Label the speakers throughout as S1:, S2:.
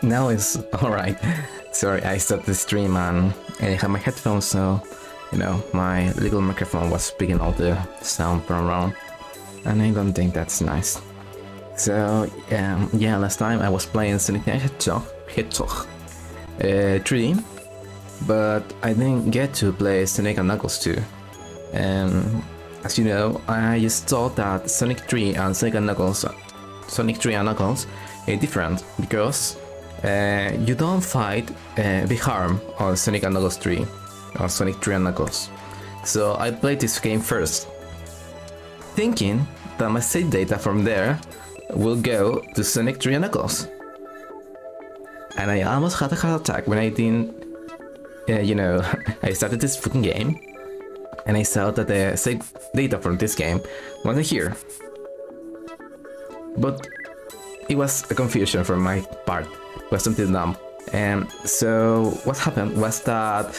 S1: Now it's alright. Sorry, I stopped the stream and I have my headphones, so you know my little microphone was picking all the sound from around, and I don't think that's nice. So yeah, last time I was playing Sonic the Hedgehog 3, but I didn't get to play Sonic and Knuckles 2. And as you know, I just thought that Sonic 3 and Knuckles are different because you don't fight big harm on Sonic and Knuckles 3 or Sonic 3 and Knuckles. So I played this game first, thinking that my save data from there will go to Sonic 3 and Knuckles. And I almost had a heart attack when I didn't, you know, I started this fucking game and I saw that the save data from this game wasn't here. But it was a confusion from my part, it was something dumb. And so what happened was that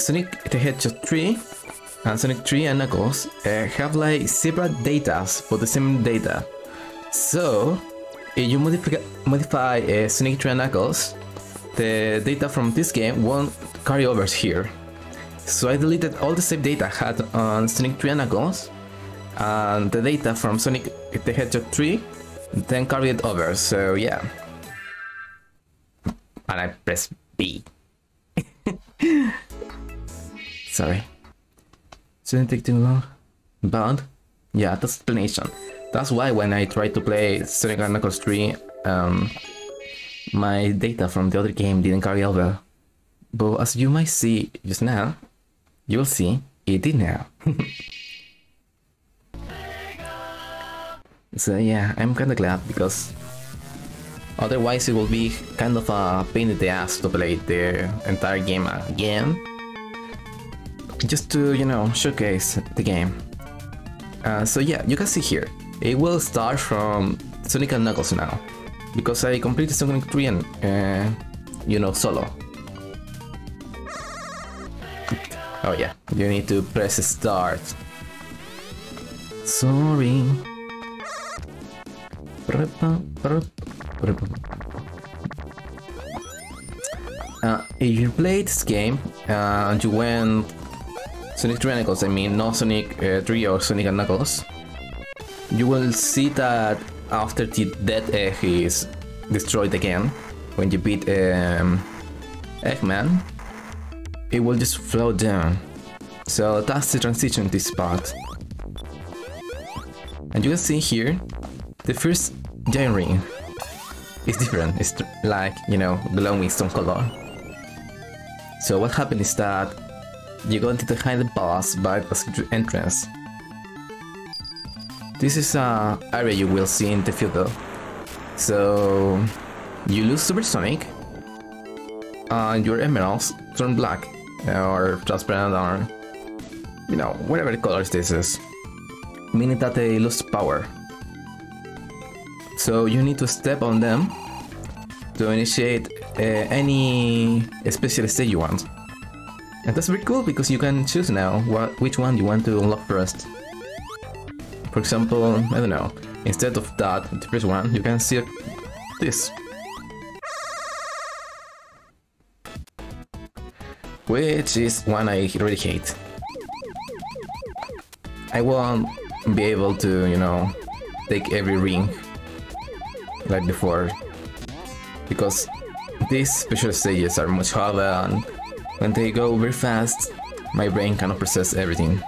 S1: Sonic the Hedgehog 3 and Sonic 3 and Knuckles have like separate datas for the same data. So if you modify Sonic 3 and Knuckles, the data from this game won't carry over here. So I deleted all the save data I had on Sonic 3 and Knuckles, and the data from Sonic the Hedgehog 3 then carried it over, so yeah. And I press B. Sorry. Shouldn't take too long. But yeah, that's explanation. That's why when I tried to play Sonic and Knuckles 3, my data from the other game didn't carry over. But as you might see just now, you will see it did now. So yeah, I'm kinda glad because otherwise it will be kind of a pain in the ass to play the entire game again. Just to, you know, showcase the game. So yeah, you can see here, it will start from Sonic and Knuckles now. Because I completed Sonic 3 and, you know, solo. Oh yeah, you need to press start. Sorry. If you played this game and you went Sonic 3 and Knuckles, I mean not Sonic 3 or Sonic and Knuckles, you will see that after the dead egg is destroyed again, when you beat Eggman, it will just float down. So that's the transition this part. And you can see here, the first giant ring is different, it's like, you know, glowing stone color. So what happened is that you go into the hidden boss by the entrance. This is an area you will see in the future. So you lose Supersonic and your emeralds turn black or transparent or, you know, whatever the colors this is, meaning that they lose power. So you need to step on them to initiate any special stage you want. And that's very cool because you can choose now which one you want to unlock first. For example, I don't know, instead of that, the first one, you can see this. Which is one I really hate. I won't be able to, you know, take every ring like before, because these special stages are much harder and when they go very fast, my brain cannot process everything.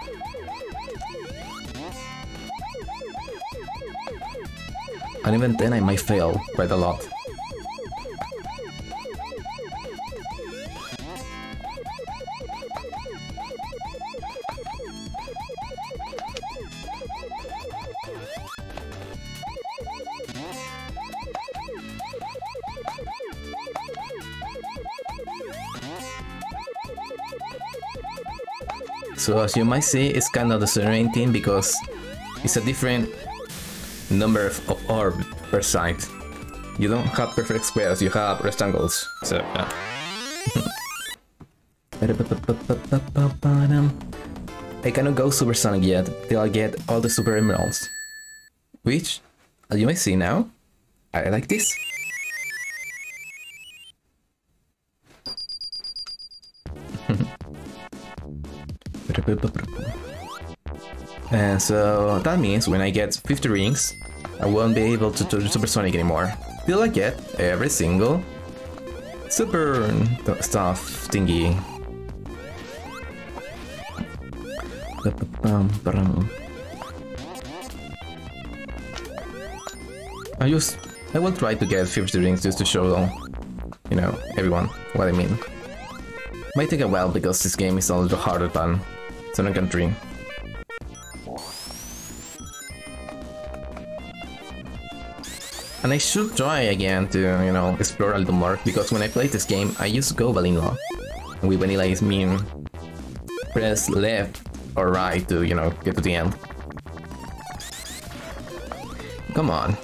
S1: And even then I might fail quite a lot. So as you might see, it's kind of disorienting because it's a different number of orbs per side. You don't have perfect squares, you have rectangles. So yeah. I cannot go supersonic yet till I get all the super emeralds. Which, as you may see now, I like this. And so that means when I get 50 rings, I won't be able to do supersonic anymore. Till I get every single super stuff thingy. I will try to get 50 rings just to show them, you know, everyone what I mean. Might take a while because this game is a little harder than Sonic and 3. And I should try again to, you know, explore a little more, because when I played this game, I used to go vanilla. And with vanilla is mean press left or right to, you know, get to the end. Come on.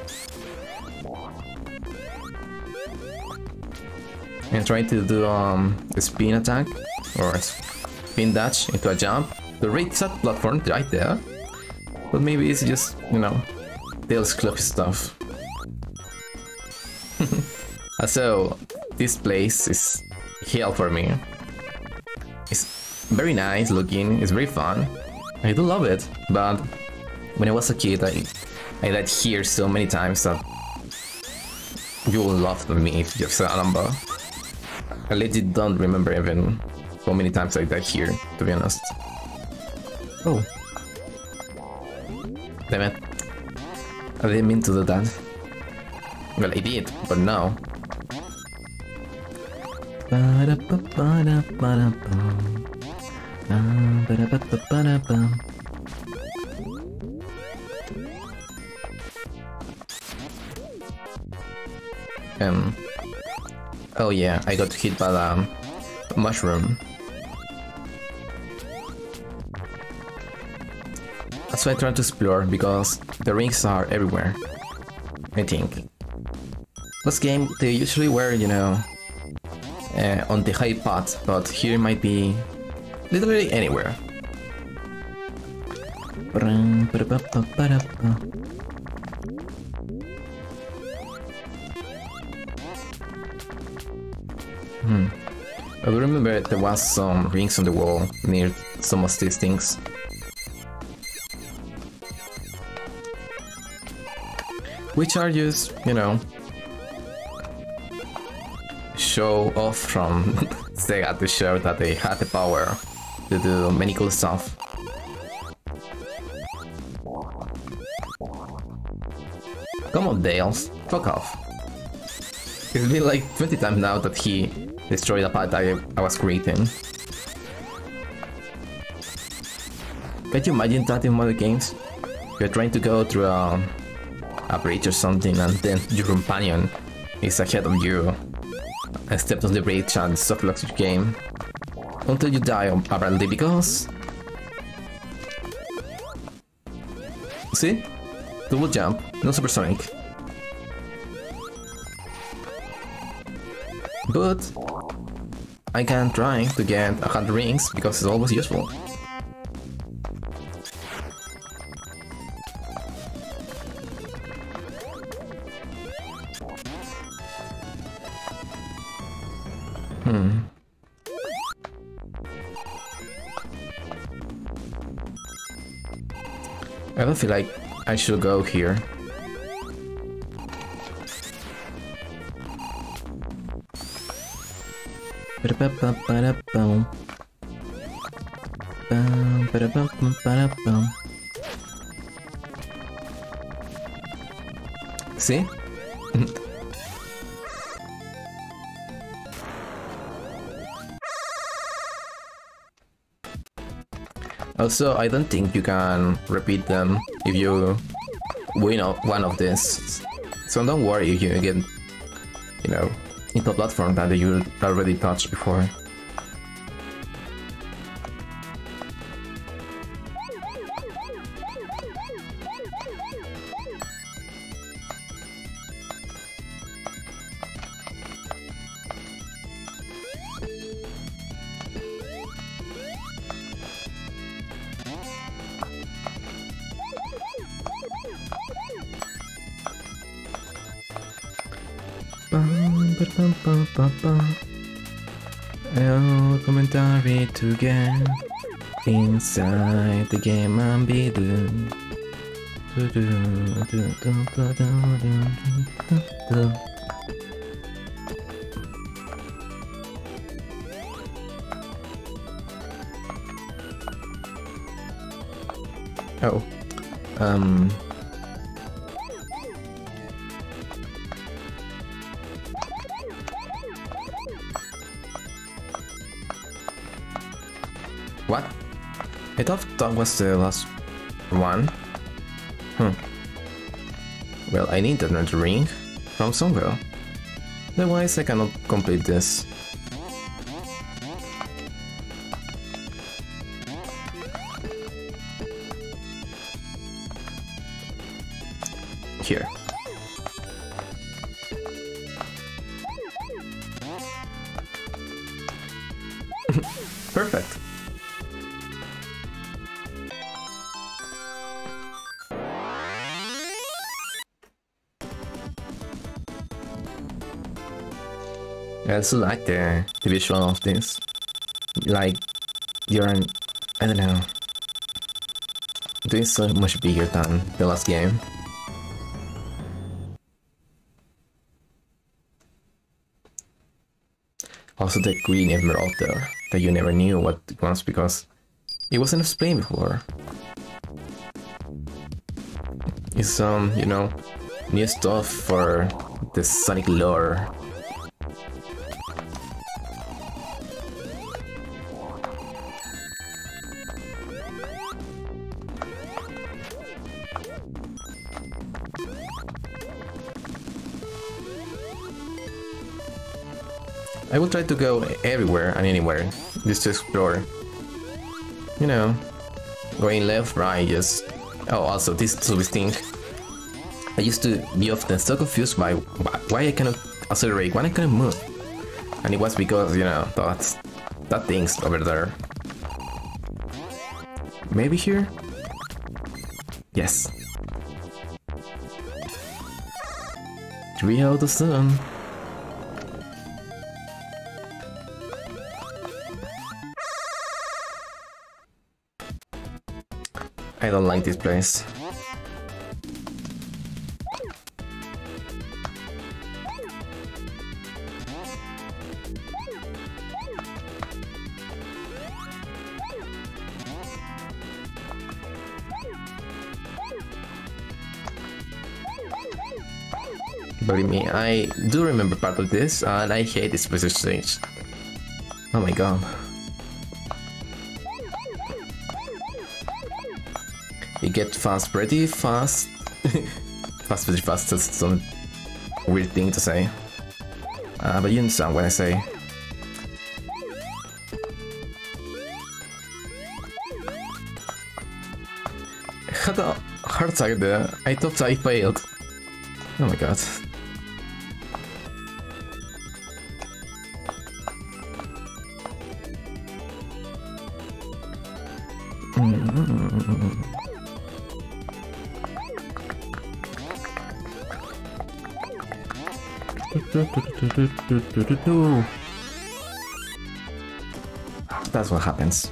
S1: And try to do a spin attack or a spin dash into a jump. The right side platform right there. But maybe it's just, you know, Tails Club stuff. So this place is hell for me. It's very nice looking, it's very fun. I do love it, but when I was a kid I died here so many times that you will laugh at me if you have a number. I legit don't remember even how many times I died here, to be honest. Oh. Damn it. I didn't mean to do that. Well, I did, but no. Oh yeah, I got hit by the mushroom. That's why I try to explore, because the rings are everywhere, I think. This game, they usually were, you know, on the high path, but here might be literally anywhere. I remember there was some rings on the wall near some of these things. Which are just, you know, show off from Sega to show that they had the power to do many cool stuff. Come on, Tails, fuck off. It's been like 20 times now that he destroyed a path I was creating. Can you imagine that in other games? You're trying to go through a bridge or something, and then your companion is ahead of you and steps on the bridge and suffocates your game until you die apparently, because... See? Double jump, no supersonic. But I can try to get 100 rings because it's always useful. I don't feel like I should go here. See? Also, I don't think you can repeat them if you win one of these. So don't worry if you get, you know, into a platform that you already touched before. El commentary to get. Inside the game and be doomed. Oh. What? I thought that was the last one. Well, I need another ring from somewhere. Otherwise, I cannot complete this. Here. Perfect. I also like the visual of this. Like, you're an, I don't know, doing so much bigger than the last game. Also the green emerald there, that you never knew what it was because it wasn't explained before. It's some, you know, new stuff for the Sonic lore. I will try to go everywhere and anywhere, just to explore. You know, going left, right, just... Oh, also, this stupid thing. I used to be often so confused by why I cannot accelerate, why I cannot move. And it was because, you know, that thing's over there. Maybe here? Yes. 3 out of 7. I don't like this place. Believe me, I do remember part of this, and I hate this specific stage. Oh my god. It gets fast pretty fast. Fast pretty fast, that's some weird thing to say. But you understand what I say. I had a heart attack there. I thought I failed. Oh my god. That's what happens.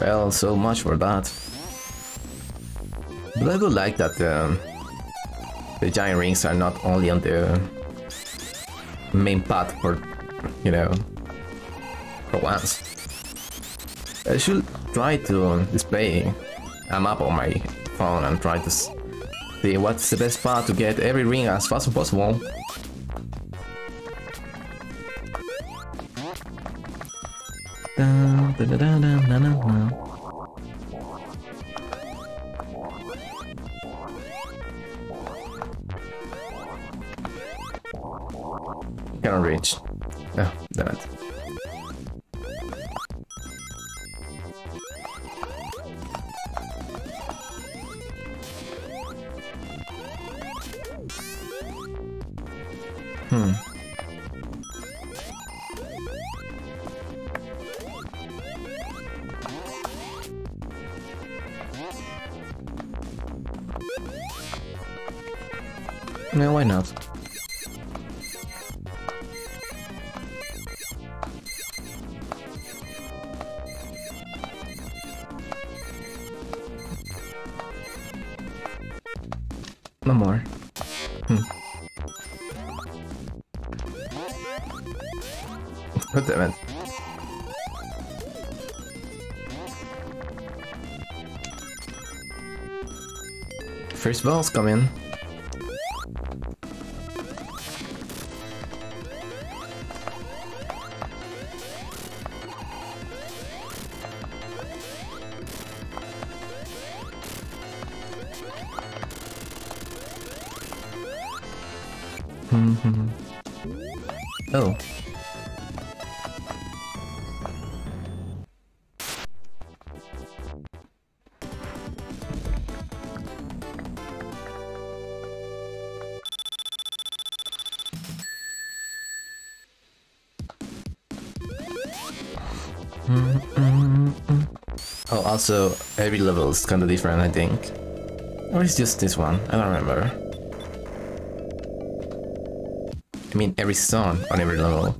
S1: Well, so much for that. But I do like that the giant rings are not only on the main path for, you know, for once. I should try to display a map on my phone and try to see what's the best path to get every ring as fast as possible. Dun, dun, dun, dun, dun, dun, dun. Cannot reach. Oh, damn it. No, why not? No more. God damn it. First balls come in. Oh. Oh, also, every level is kind of different, I think. Or it's just this one, I don't remember. I mean, every song on every level.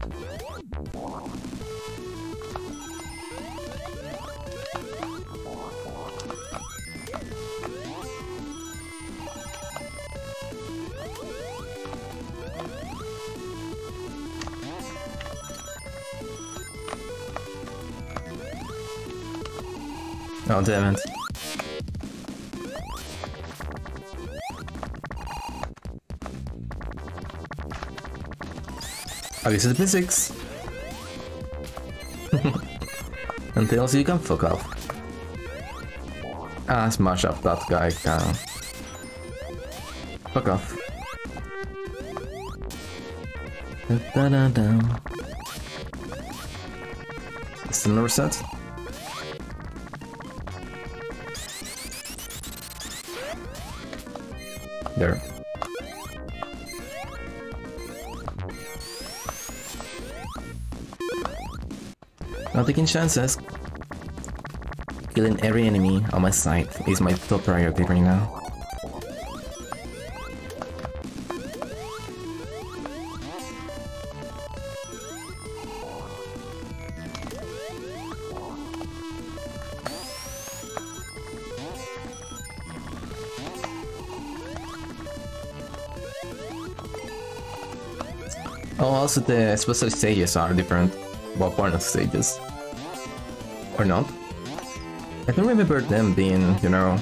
S1: Oh, damn it. I guess it's physics. Until you can fuck off. Ah, smash up that guy can. Fuck off. Da da da. Still no reset? There. Not taking chances. Killing every enemy on my side is my top priority right now. Oh, also the special stages are different. Well, bonus stages. Or not? I don't remember them being, you know...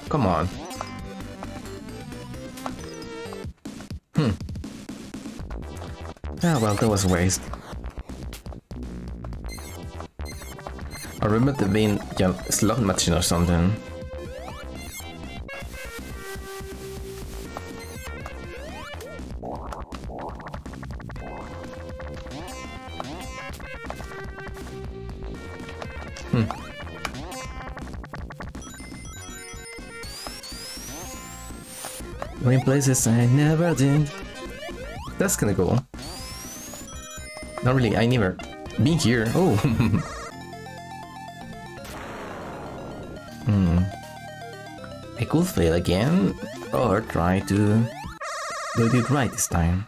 S1: Come on. Ah, well, that was a waste. I remember there being a slot machine or something. Going places I never did. That's kinda cool. Not really, I never been here. Oh! I could fail again, or try to do it right this time.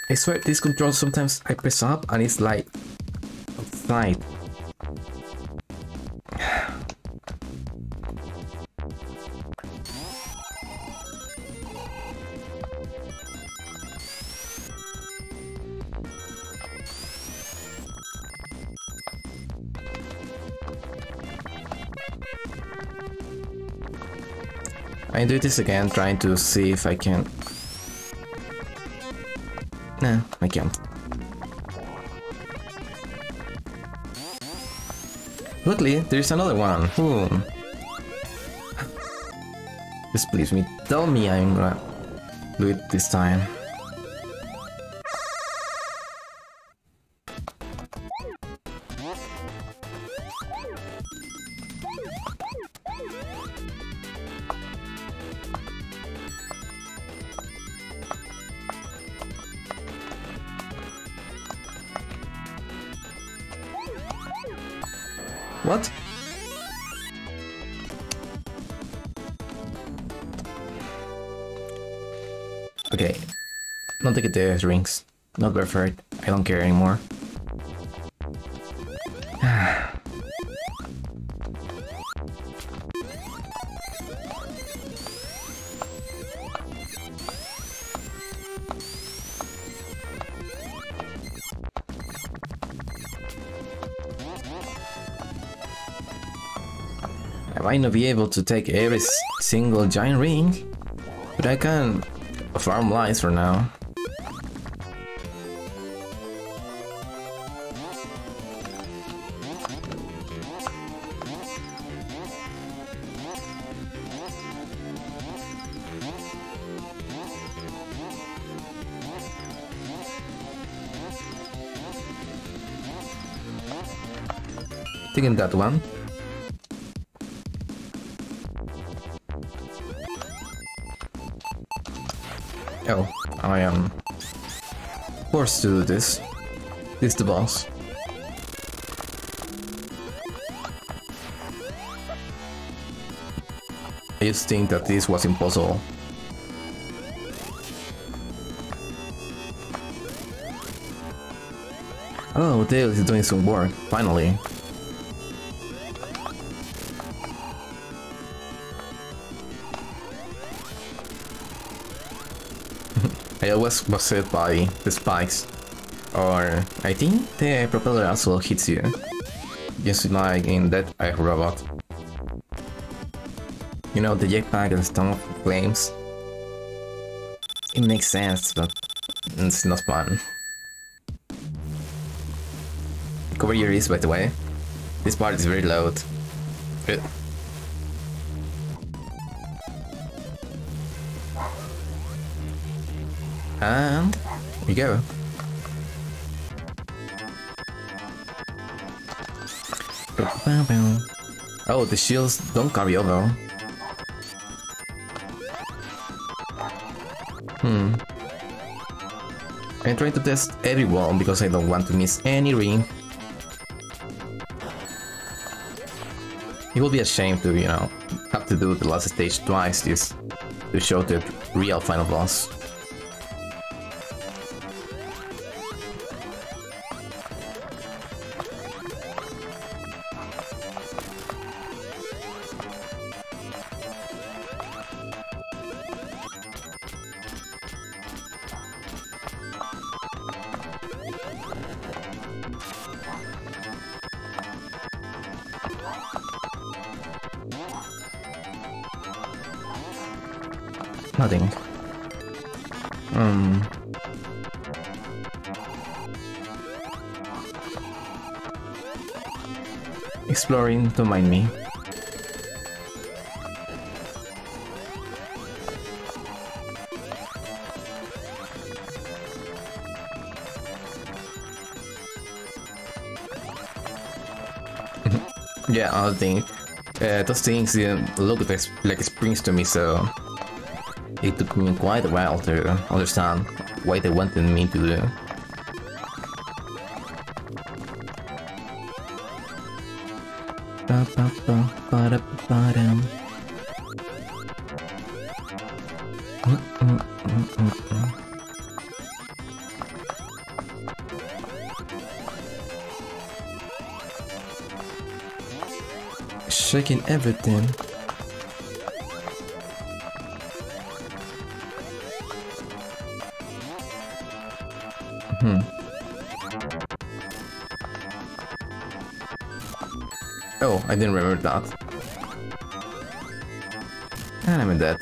S1: I swear, this control sometimes I press up and it's like outside. I do this again, trying to see if I can. Nah, I can't. Luckily, there's another one. Just please me. Tell me I'm gonna do it this time. What? Okay, don't take it the rings. Not worth it. I don't care anymore. I might not be able to take every single giant ring, but I can farm lights for now. Taking that one. Oh, I am forced to do this. This is the boss. I used to think that this was impossible. Oh, Dale is doing some work, finally. I always was hit by the spikes, or I think the propeller also hits you, just like in that robot. You know, the jetpack and stomach flames. It makes sense, but it's not fun. Cover your ears, by the way. This part is very loud. And we go. Oh, the shields don't carry over. I'm trying to test every wall because I don't want to miss any ring. It will be a shame to, you know, have to do the last stage twice just to show the real final boss. Nothing. Exploring, don't mind me. Yeah, other thing. Those things look like springs to me, so it took me quite a while to understand what they wanted me to do. Shaking everything. Oh, I didn't remember that. And I'm dead.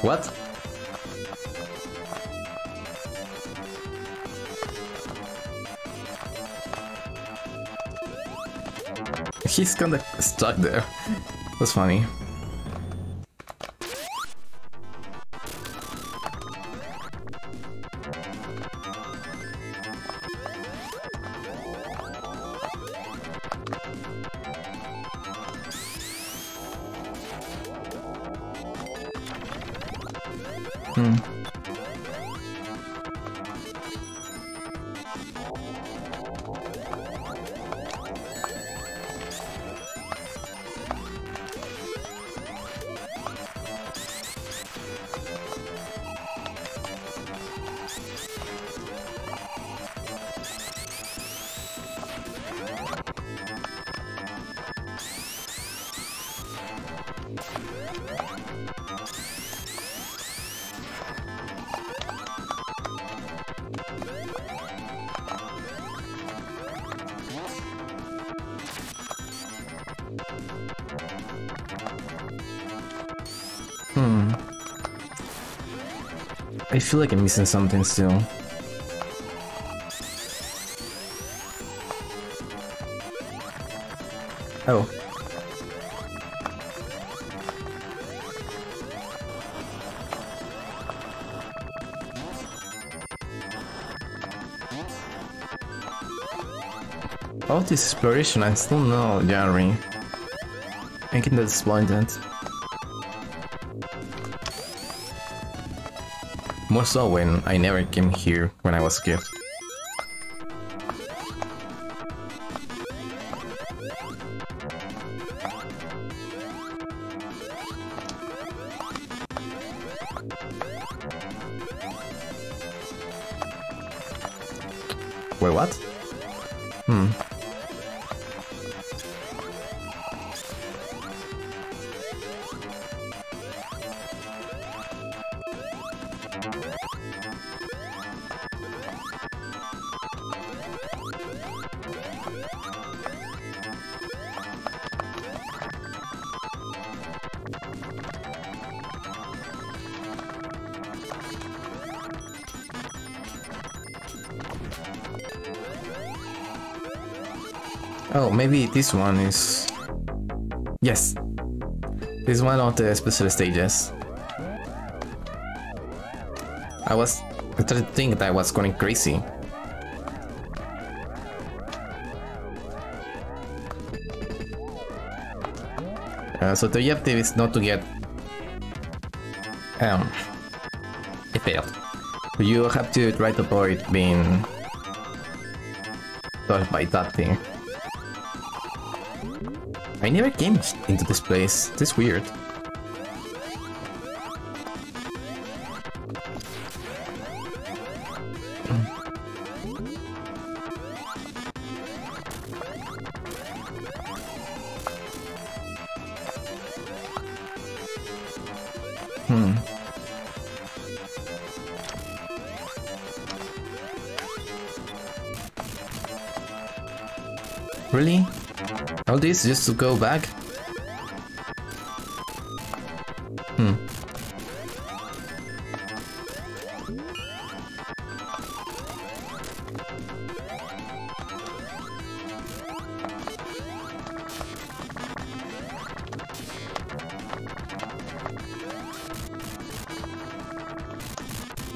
S1: What? He's kinda stuck there. That's funny. I feel like I'm missing something still. Oh. All this exploration, I still know, Jerry. I get disappointed. More so when I never came here when I was a kid. Wait, what? Oh, maybe this one is... Yes! This is one of the special stages. I started to think that I was going crazy. So the objective is not to get... it failed. You have to try to avoid being touched by that thing. I never came into this place. This is weird. Really? All this just to go back?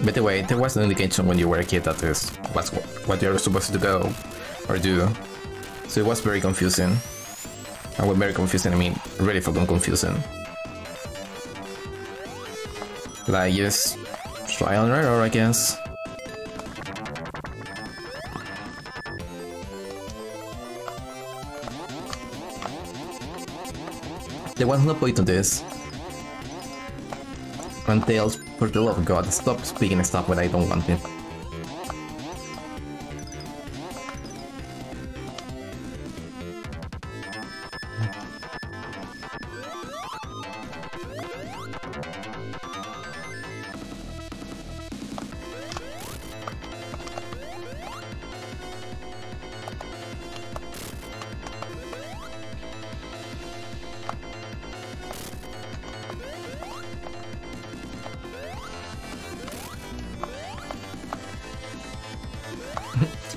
S1: By the way, there was an indication when you were a kid that this was what you're supposed to go or do. So it was very confusing. And with very confusing, I mean really fucking confusing. Like just trial and error, I guess. There was no point to this. And Tails, for the love of God, stop speaking stuff when I don't want it.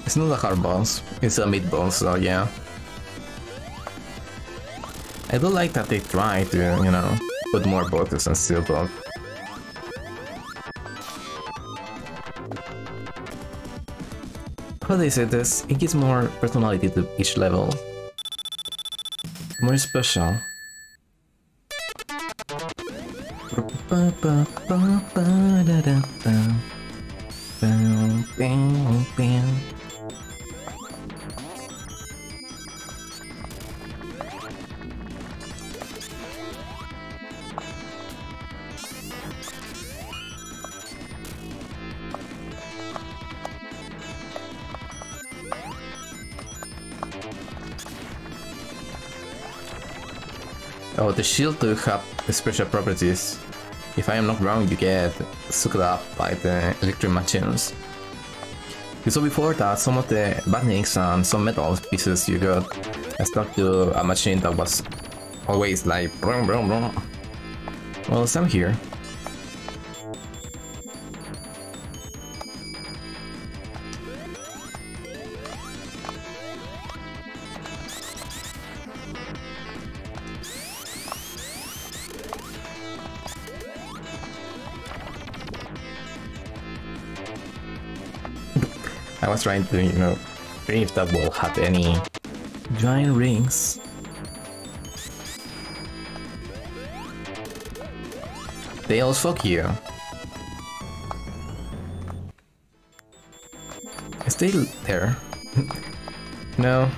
S1: It's not a hard boss, it's a mid boss, so yeah. I do like that they try to, you know, put more bosses on Steelbook. How they say this, it gives more personality to each level. More special. Oh, the shield do have special properties. If I am not wrong, you get sucked up by the electric machines. You saw before that some of the badniks and some metal pieces you got stuck to a machine that was always like brum brum brum. Well, same here. I was trying to, you know, see if that will have any giant rings. Tails, fuck you. Stay there. No,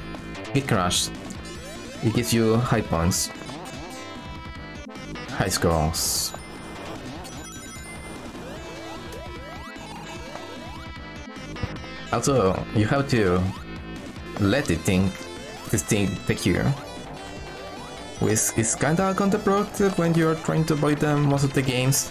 S1: it crashed. It gives you high points. High scores. Also, you have to let this thing take you. Which is kinda counterproductive when you're trying to avoid them most of the games.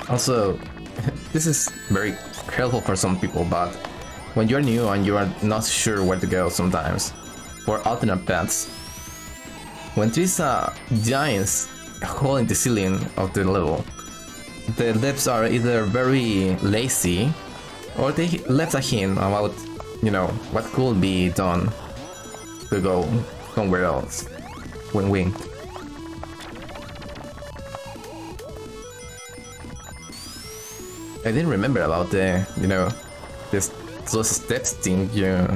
S1: Also, this is very helpful for some people, but when you're new and you are not sure where to go sometimes, for alternate paths, when there's a giant hole in the ceiling of the level, the devs are either very lazy or they left a hint about, you know, what could be done to go somewhere else. Win-win. I didn't remember about the, you know, those steps thing you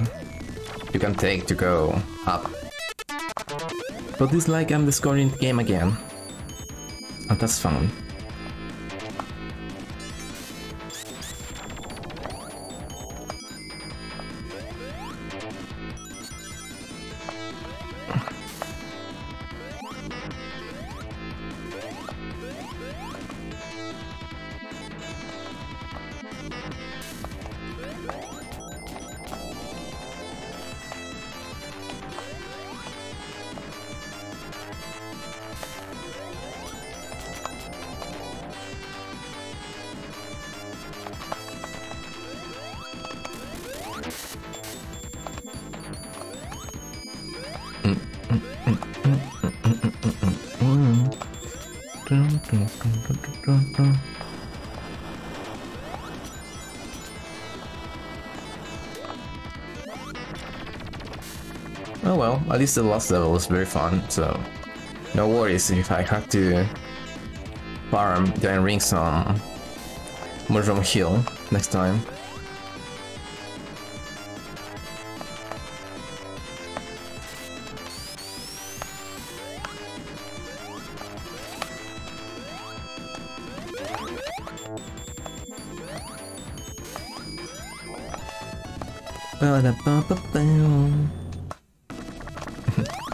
S1: can take to go up. But it's like I'm discovering the game again. And that's fun. Oh well, at least the last level was very fun, so no worries if I have to farm giant rings on Mushroom Hill next time.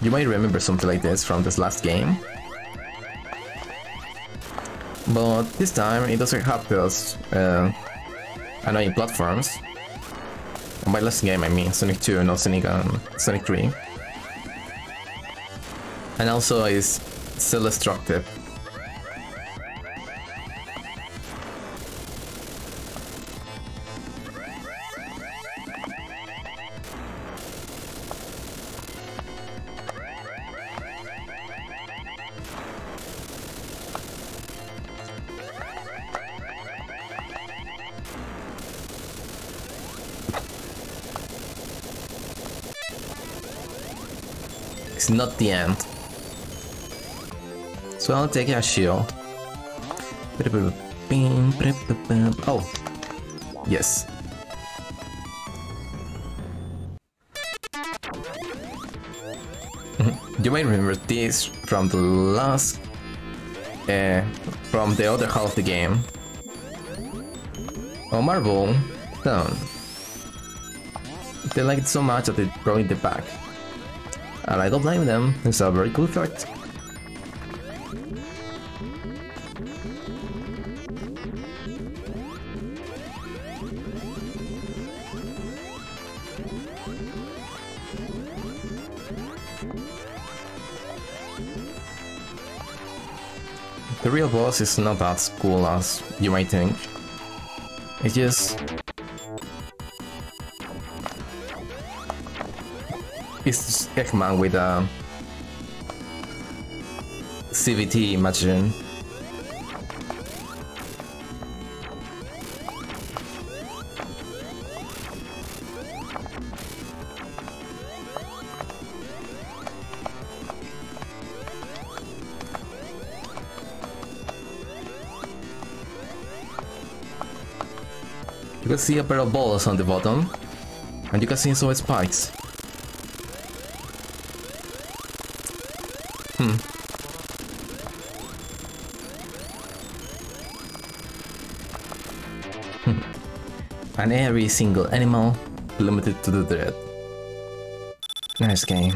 S1: You might remember something like this from this last game, but this time it doesn't have those annoying platforms. By last game I mean Sonic 2, not Sonic 3. And also is still destructive. It's not the end. So I'll take a shield. Oh, yes. You may remember this from the last, from the other half of the game. Oh, Marble Stone. They like it so much that they brought it back. And I don't blame them, it's a very cool effect. The real boss is not as cool as you might think. It's just... it's Eggman with a CVT machine. You can see a pair of balls on the bottom, and you can see some spikes. And every single animal limited to the dead. Nice game.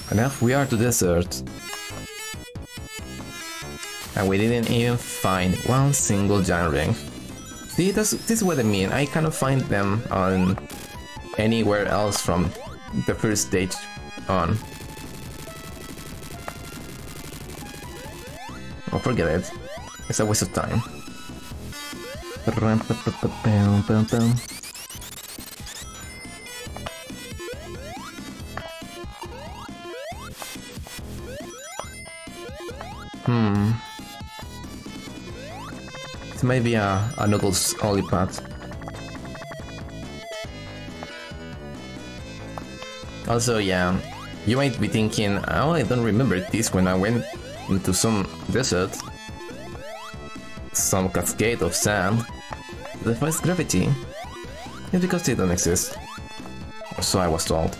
S1: And now we are to desert. And we didn't even find one single giant ring. See, this is what I mean. I cannot find them on anywhere else from the first stage on. Oh, forget it. It's a waste of time. It might be a Knuckles only path. Also, yeah, you might be thinking, oh, I don't remember this when I went into some desert. Some cascade of sand. The first gravity. It's because they don't exist. Or so I was told.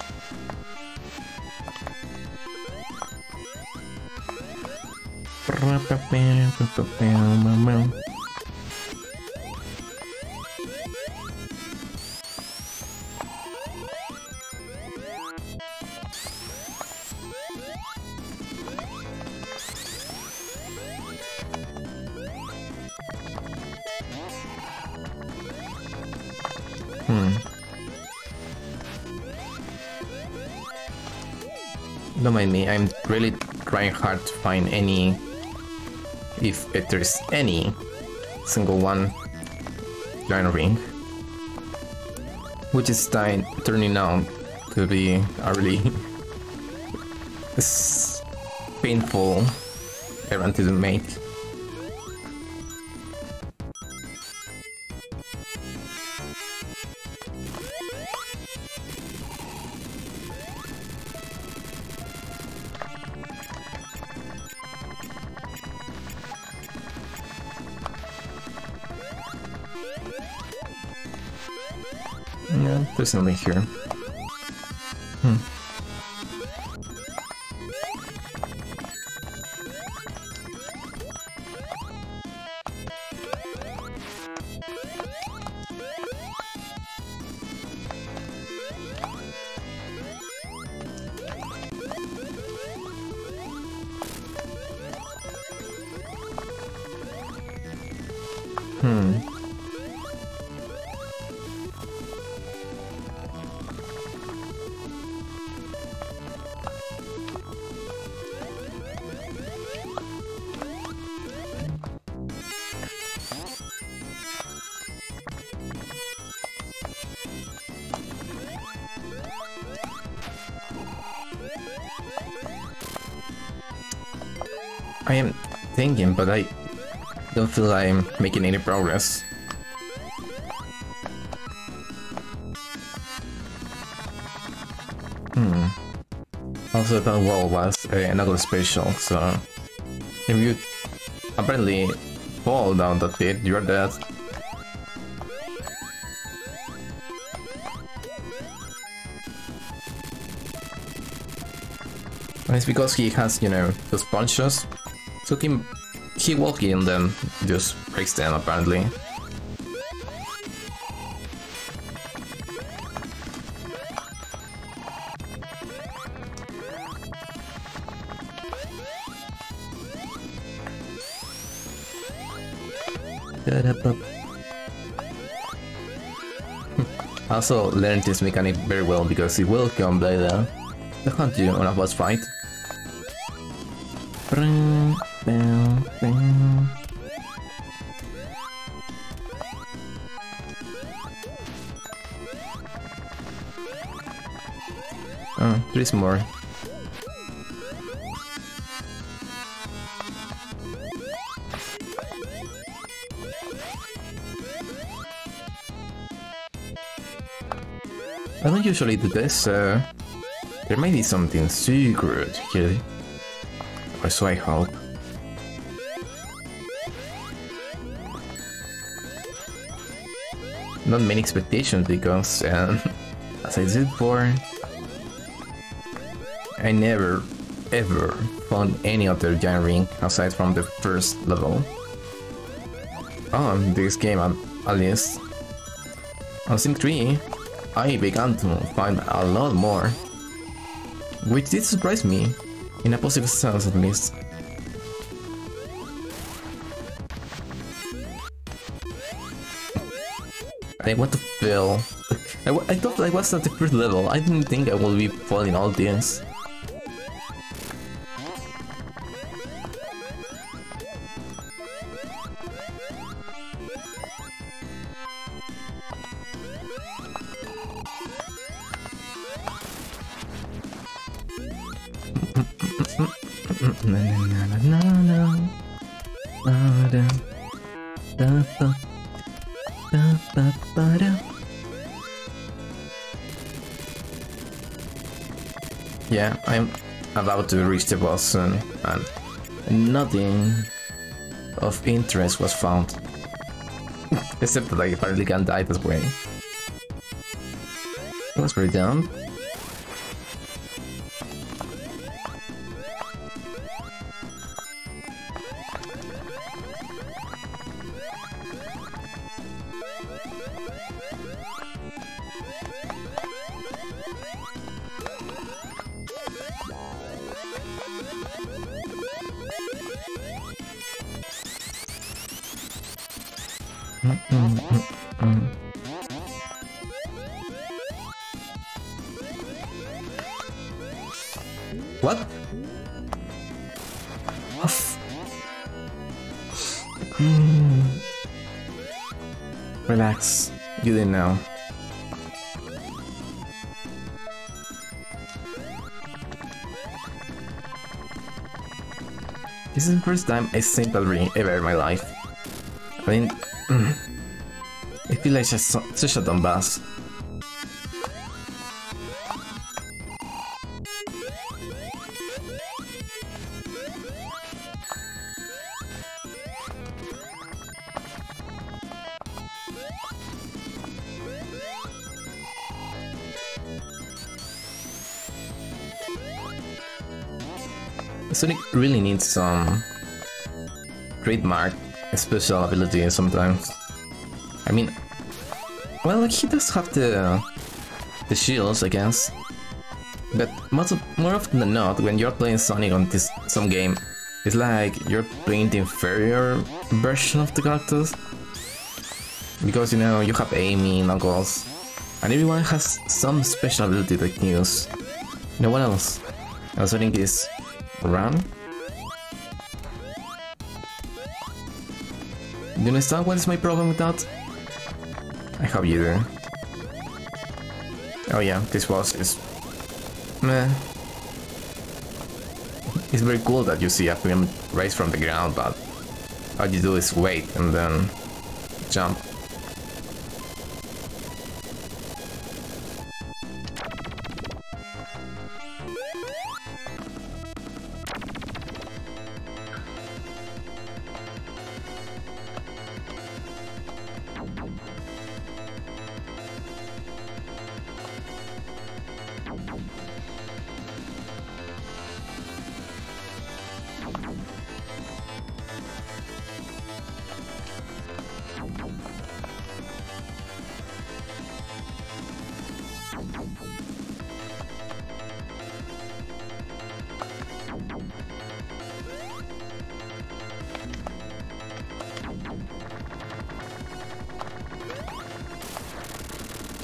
S1: Don't mind me, I'm really trying hard to find any, if there's any single one giant ring, which is turning out to be a really painful errand to make. Yeah, there's nothing here. I am thinking, but I don't feel I'm making any progress. Also, that wall was another special, so if you apparently fall down that pit, you're dead. And it's because he has, you know, those punches, so he walk in then just breaks them apparently. I also learned this mechanic very well because it will come later to hunt you on a boss fight. Oh, there's more. I don't usually do this, so there may be something secret here. Or so I hope. Not many expectations because, as I said before, I never ever found any other giant ring aside from the first level. Oh, this game at least. On Sim 3, I began to find a lot more, which did surprise me, in a positive sense at least. I want to fail. I thought I was at the first level, I didn't think I would be falling all this. Yeah, I'm about to reach the boss soon, and nothing of interest was found. Except that I apparently can't die this way. It was very dumb. What? Relax, you didn't know. This is the first time I simple ring ever in my life. I mean, I feel like such a dumb boss. Sonic really needs some trademark special ability sometimes. I mean, well, he does have the shields, I guess. But more often than not, when you're playing Sonic on some game, it's like you're playing the inferior version of the characters. Because, you know, you have Amy, Knuckles, and everyone has some special ability they can use. No one else. And Sonic is run. Do you understand what is my problem with that? I hope you do. Oh yeah, this boss is meh. It's very cool that you see a pyramid rise from the ground, but all you do is wait and then jump.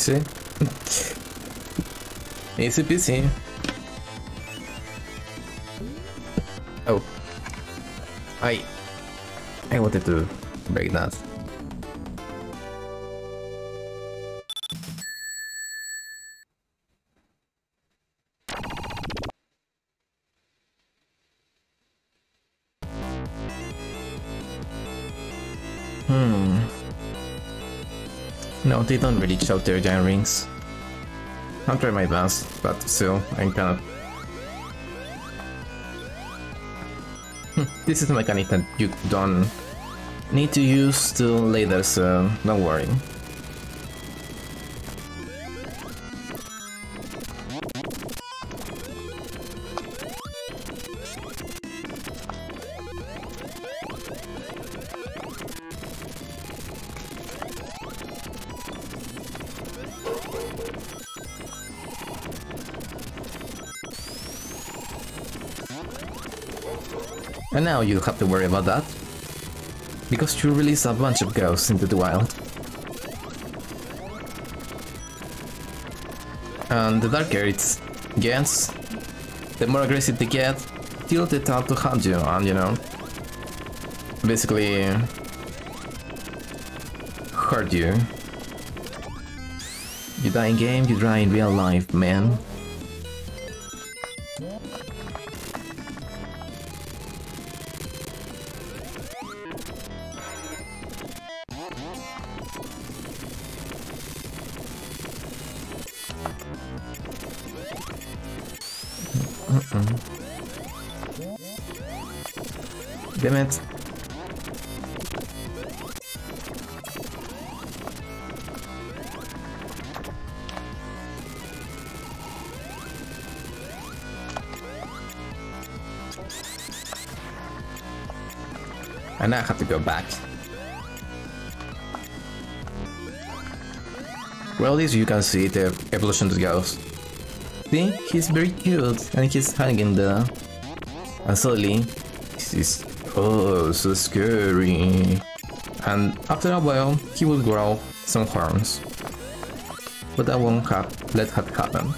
S1: easy. Easy peasy. Oh. I wanted to break that. No, they don't really show their giant rings. I'll try my best, but still, I cannot. This is a mechanic that you don't need to use till later, so don't worry. And now you don't have to worry about that, because you release a bunch of ghosts into the wild. And the darker it gets, the more aggressive they get, till they start to hunt you and, you know, basically hurt you. You die in game, you die in real life, man. Damn it. And I have to go back. Well, as you can see, the evolution of the ghost. See, he's very cute, and he's hanging there. And suddenly, he's oh, so scary. And after a while, he will grow some horns. But I won't let that happen.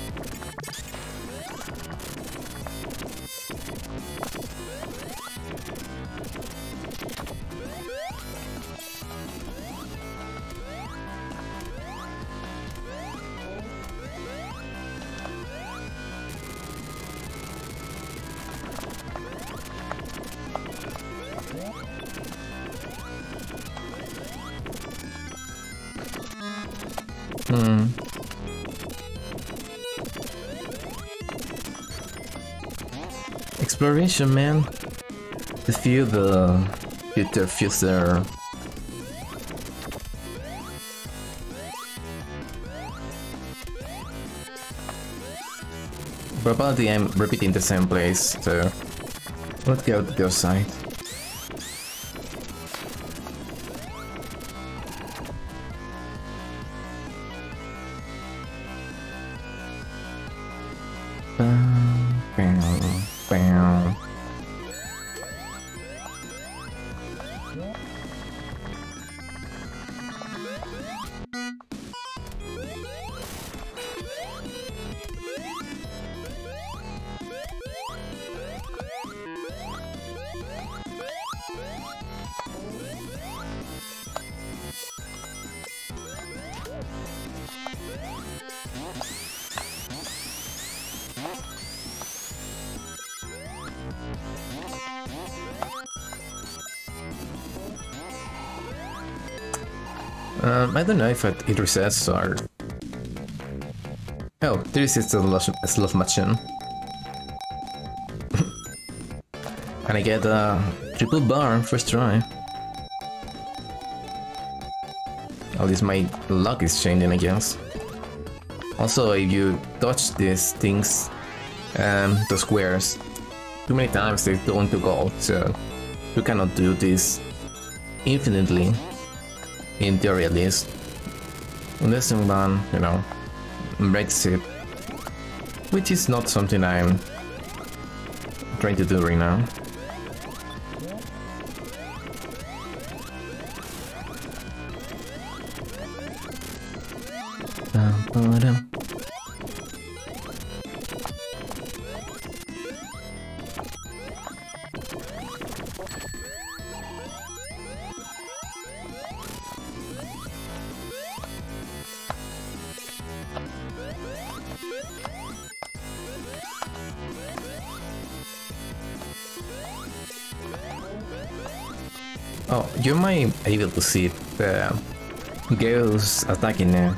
S1: Exploration, man. To feel the future. Probably I'm repeating the same place, so let's go to the other side. I don't know if it resets or... Oh, there is still a slot machine. And I get a triple bar first try. At least my luck is changing, I guess. Also, if you touch these things, the squares, too many times they go into gold, so you cannot do this infinitely. In theory, at least. Unless someone, you know, breaks it. Which is not something I'm trying to do right now. Oh, you might be able to see the Gales attacking now.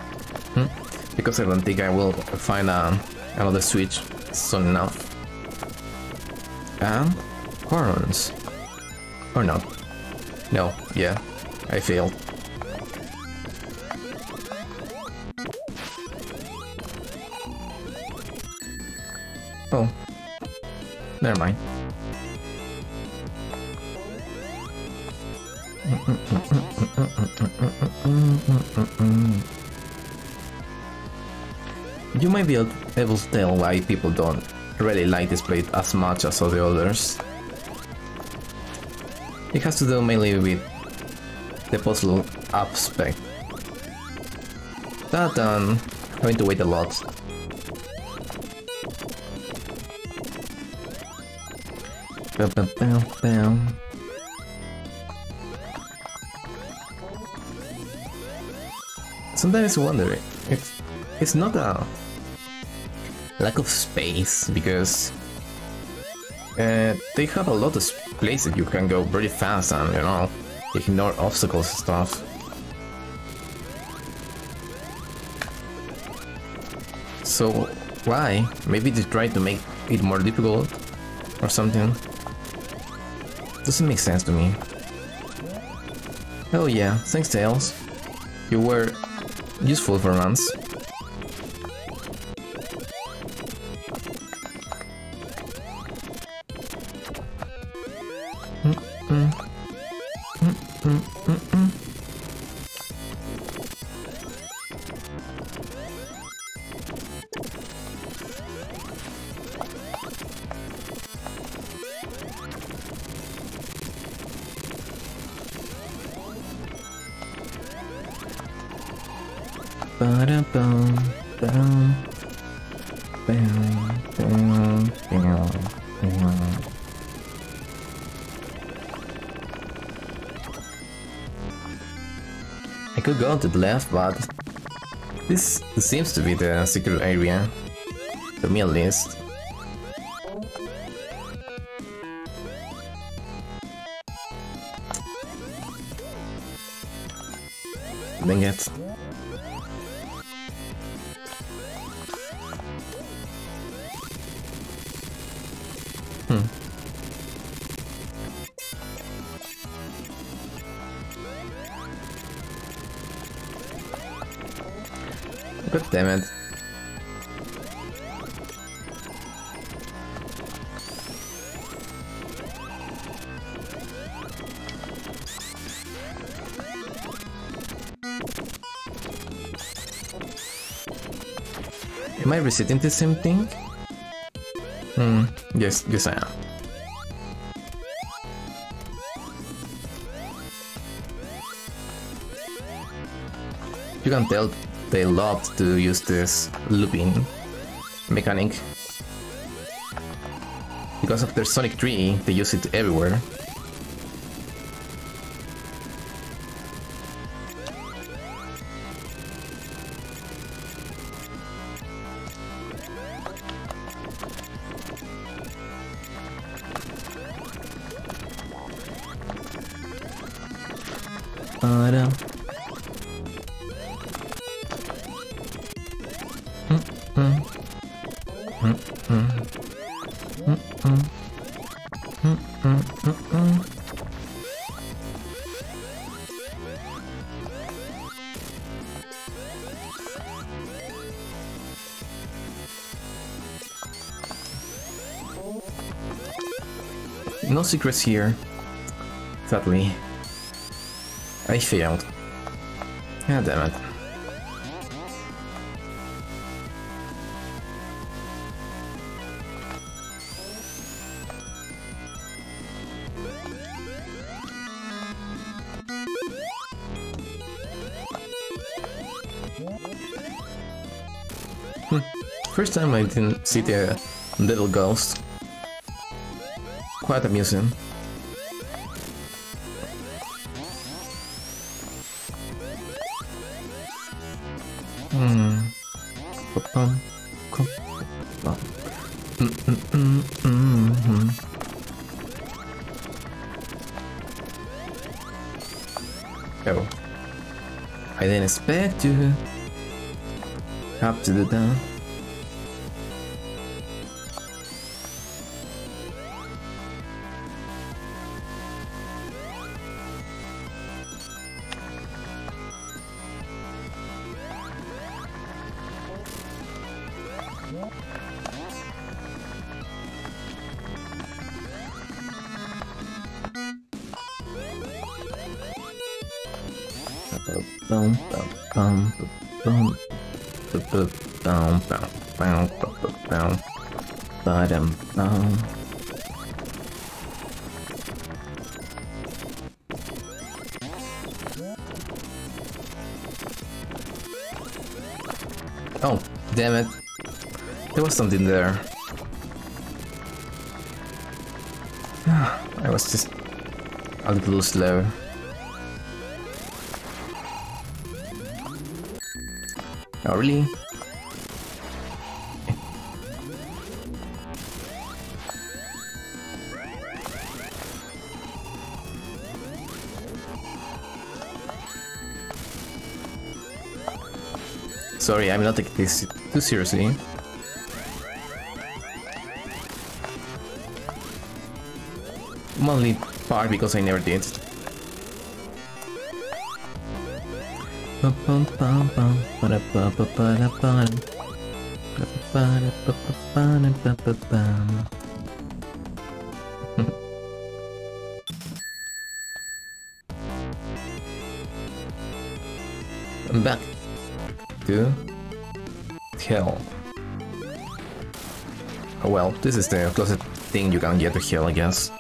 S1: Because I don't think I will find another switch soon enough. And horns. Or not. No, yeah, I failed. Oh, never mind. You might be able to tell why people don't really like this plate as much as all the others. It has to do mainly with the puzzle aspect. That and having to wait a lot. Sometimes I wonder if it's not a lack of space, because they have a lot of places you can go pretty fast and, you know, ignore obstacles and stuff. So why? Maybe they try to make it more difficult or something. Doesn't make sense to me. Oh yeah, thanks Tails. You were useful for once. I could go to the left, but this seems to be the secret area, to me at least. Dang it. God damn it. Am I resetting the same thing? Yes I am. You can tell they loved to use this looping mechanic. Because of their Sonic 3, they use it everywhere. No secrets here. Sadly. I failed. God damn it. First time I didn't see the little ghost. Quite amusing. Oh, I didn't expect you have to do that. Oh, damn it. There was something there. I was just a little slow. Oh, really? Sorry, I'm not taking this too seriously. Only part because I never did. I'm back to hell. Oh well, this is the closest thing you can get to hell, I guess.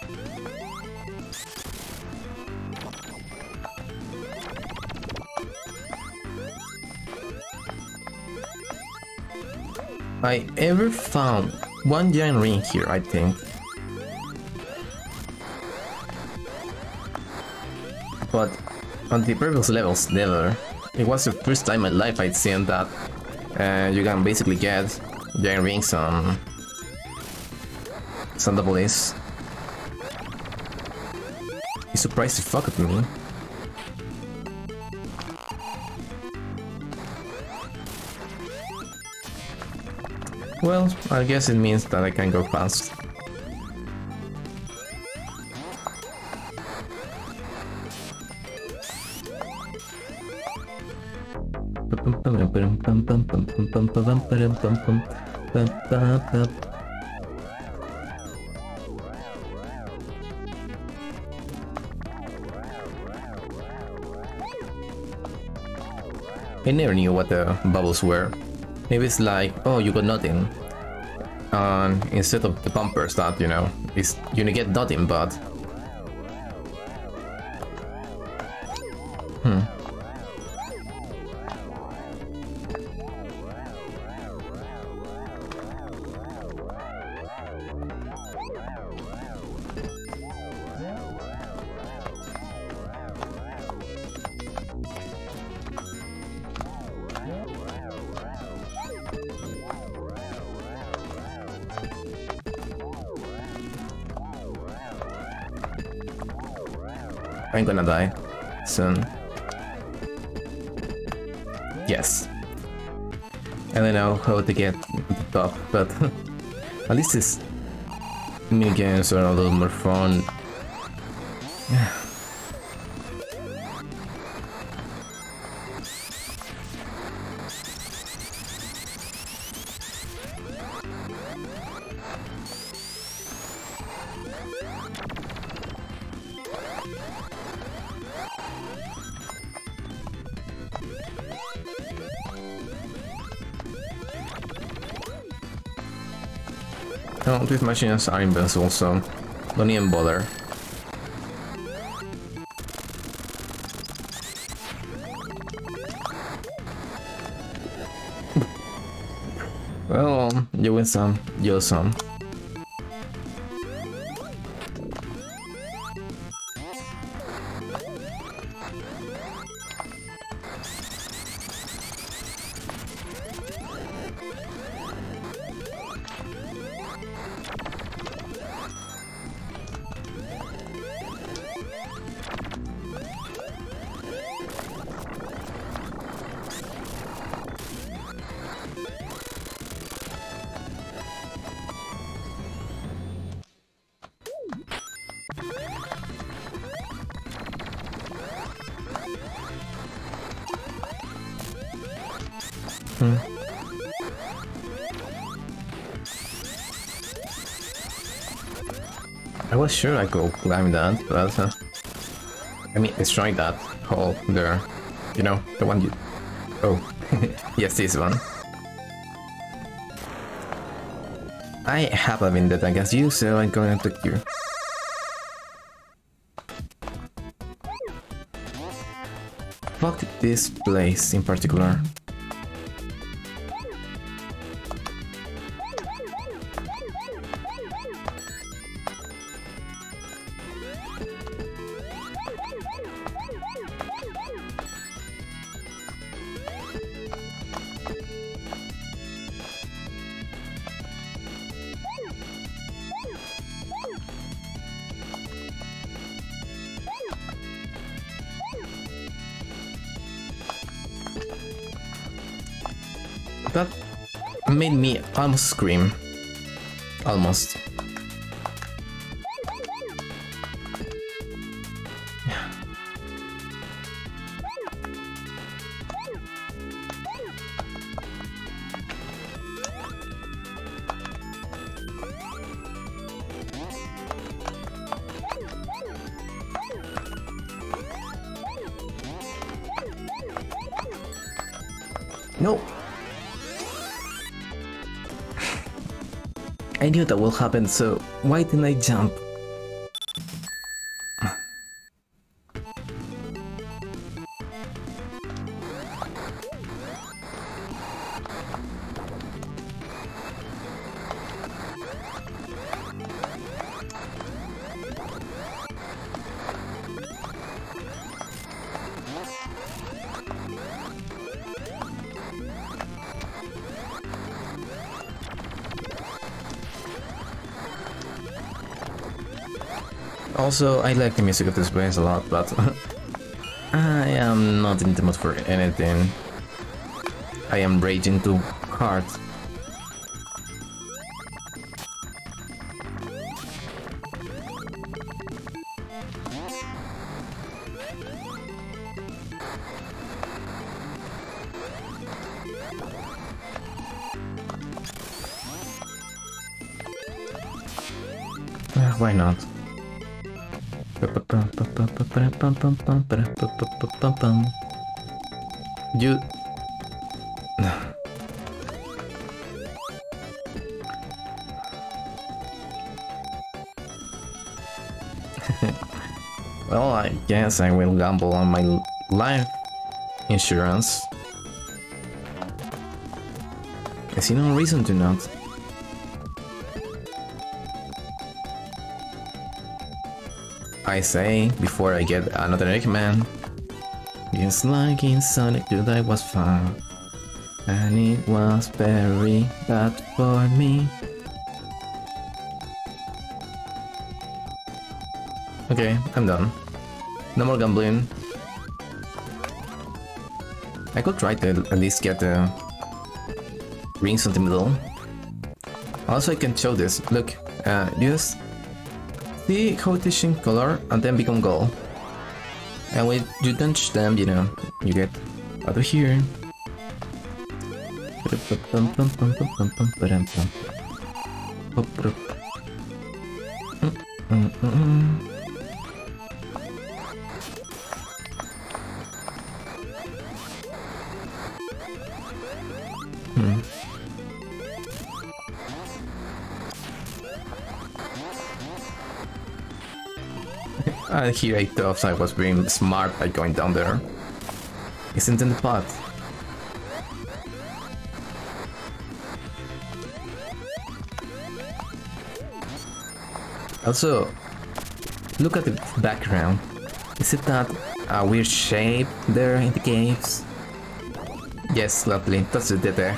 S1: I ever found one giant ring here, I think. But on the previous levels, never. It was the first time in my life I'd seen that you can basically get giant rings on some double A's. He surprised the fuck out of me. Well, I guess it means that I can go fast. I never knew what the bubbles were. Maybe it's like, oh, you got nothing. And instead of the bumpers that, you know, is you get nothing, but... I'm gonna die soon. Yes. I don't know how to get to the top, but at least this minigames are a little more fun. No, these machines are invincible, so don't even bother. Well, You win some, you lose some. I was sure I could climb that, but I mean, destroy that hole there. You know, the one you... Oh, yes, this one. I have a vendetta against you, so I'm going to attack you. Fuck this place in particular. That made me almost scream. Almost. No. I knew that will happen, so why didn't I jump? Also, I like the music of this place a lot, but I am not in the mood for anything. I am raging too hard. Why not? You... Well, I guess I will gamble on my life insurance. I see no reason to not. I say, before I get another Eggman. Just like in Sonic 2 that was fun. And it was very bad for me. Okay, I'm done. No more gambling. I could try to at least get the rings on the middle. Also, I can show this. Look, just see how they change color and then become gold. And when you touch them, you know, you get out of here. Here I thought I was being smart by going down there. Isn't in the pot. Also, look at the background. Is it that weird shape there in the caves? Yes, lovely. That's it there.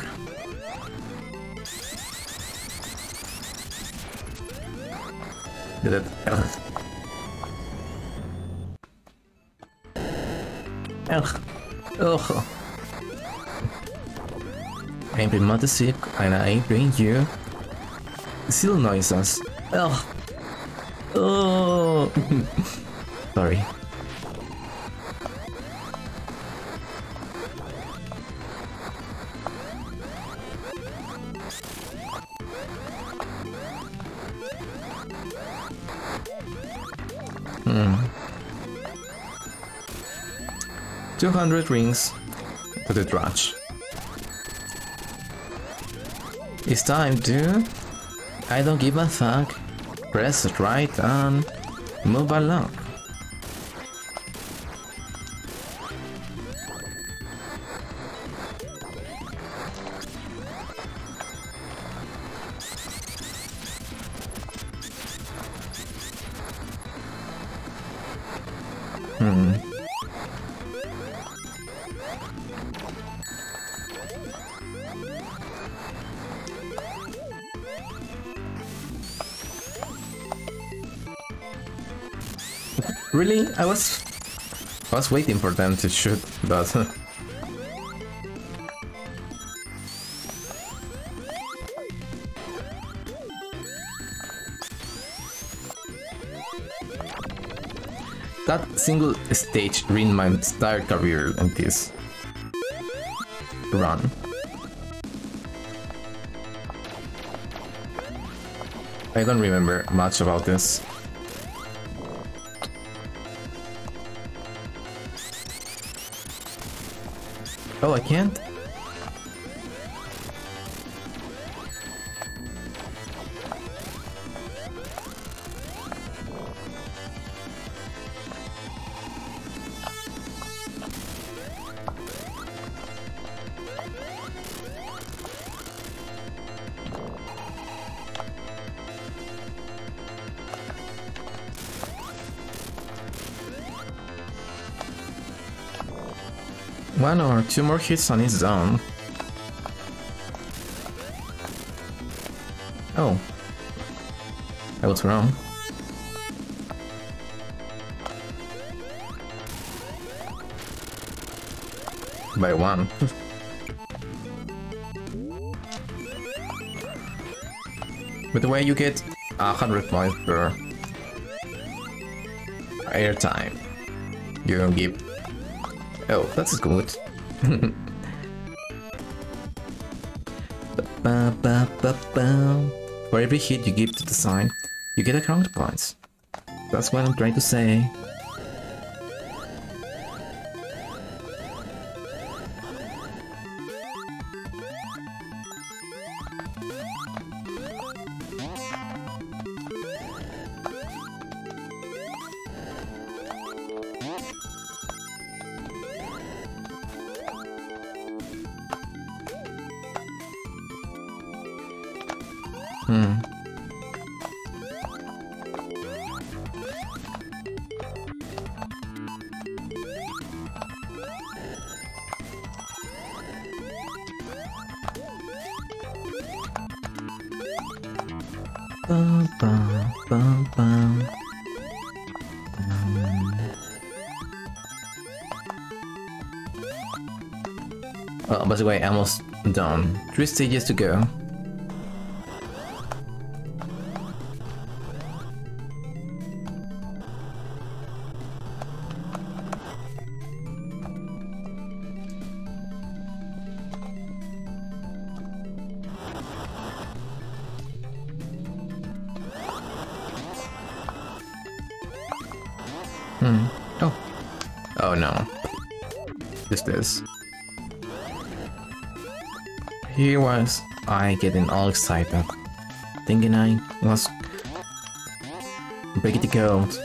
S1: Did it? Ugh. Ugh. Ugh. I'm PrismaticSeal and I bring you seal noises. Ugh. Oh. Sorry. Hmm. 200 rings to the trash. It's time to... I don't give a fuck. Press right and move along. Really? I was waiting for them to shoot, but that single stage ruined my entire career in this run. I don't remember much about this. Oh, I can't? One or two more hits on his own. Oh. I was wrong. By one. By the way, you get 100 points per airtime. You don't give. Oh, that's good. For every hit you give to the sign, you get a count points. That's what I'm trying to say. Oh, by the way, almost done. 3 stages to go. Oh. Oh no. Just this. Here was I getting all excited, thinking I was breaking the code.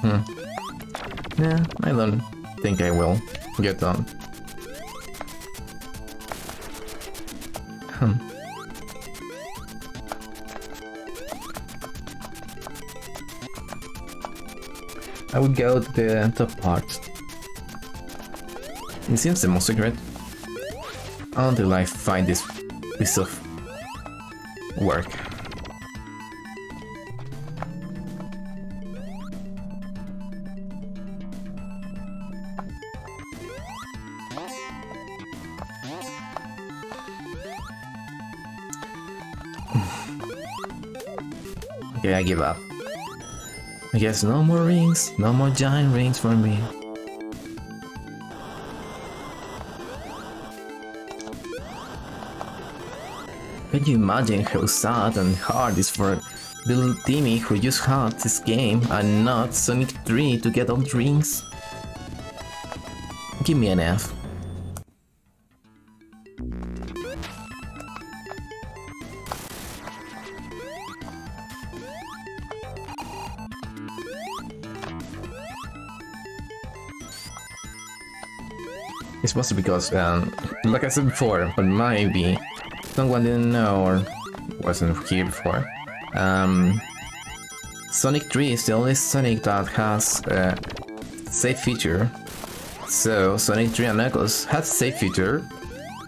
S1: Yeah, I don't think I will get on. I would go to the top part. It seems the most secret. Until I find this piece of work. Okay, I give up. I guess no more rings, no more giant rings for me. Can you imagine how sad and hard it is for little Timmy who just had this game and not Sonic 3 to get all the rings? Give me an F. It's mostly because, like I said before, but maybe someone didn't know or wasn't here before. Sonic 3 is the only Sonic that has a save feature. So Sonic 3 and Knuckles has save feature,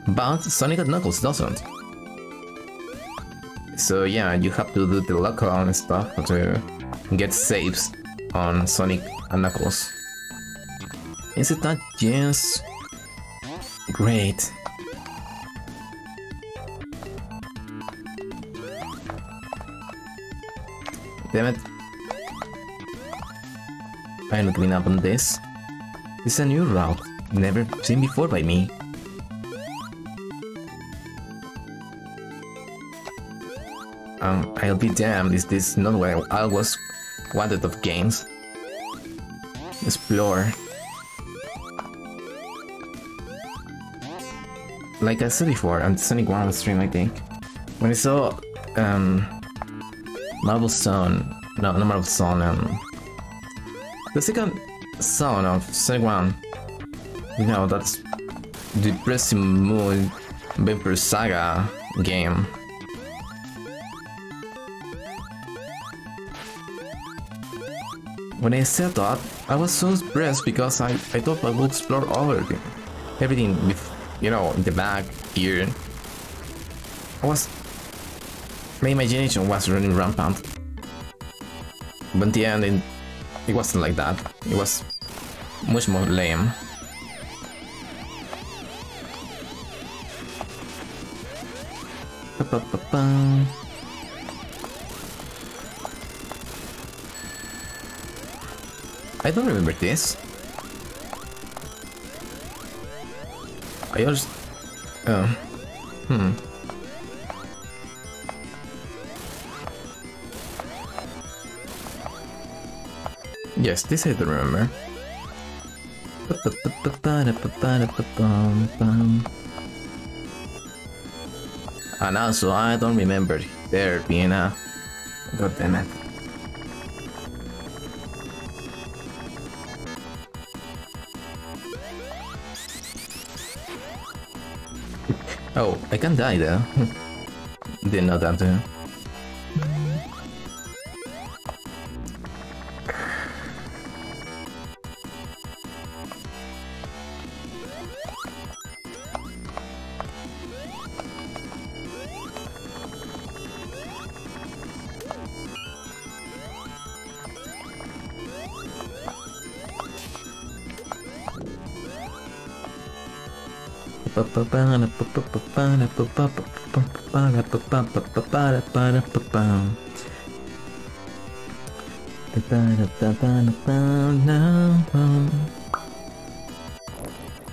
S1: but Sonic and Knuckles doesn't. So yeah, you have to do the lock-on and stuff to get saves on Sonic and Knuckles. Isn't that just great? Damn it. I'm not giving up on this. This is a new route, never seen before by me. I'll be damned, is this not what I always wanted of games? Explore. Like I said before, on the Sonic 1 stream, I think, when I saw Marble Zone, no, not Marble Zone, the second zone of Sonic 1, you know, that's the Depressing Mood Vampire Saga game. When I said that, I was so impressed because I thought I would explore everything with, you know, in the back here. My imagination was running rampant. But in the end, it wasn't like that. It was much more lame. I don't remember this. I just... Yes, this I don't remember. And also, I don't remember there being a... God damn it. Oh, I can die though. Didn't know that too.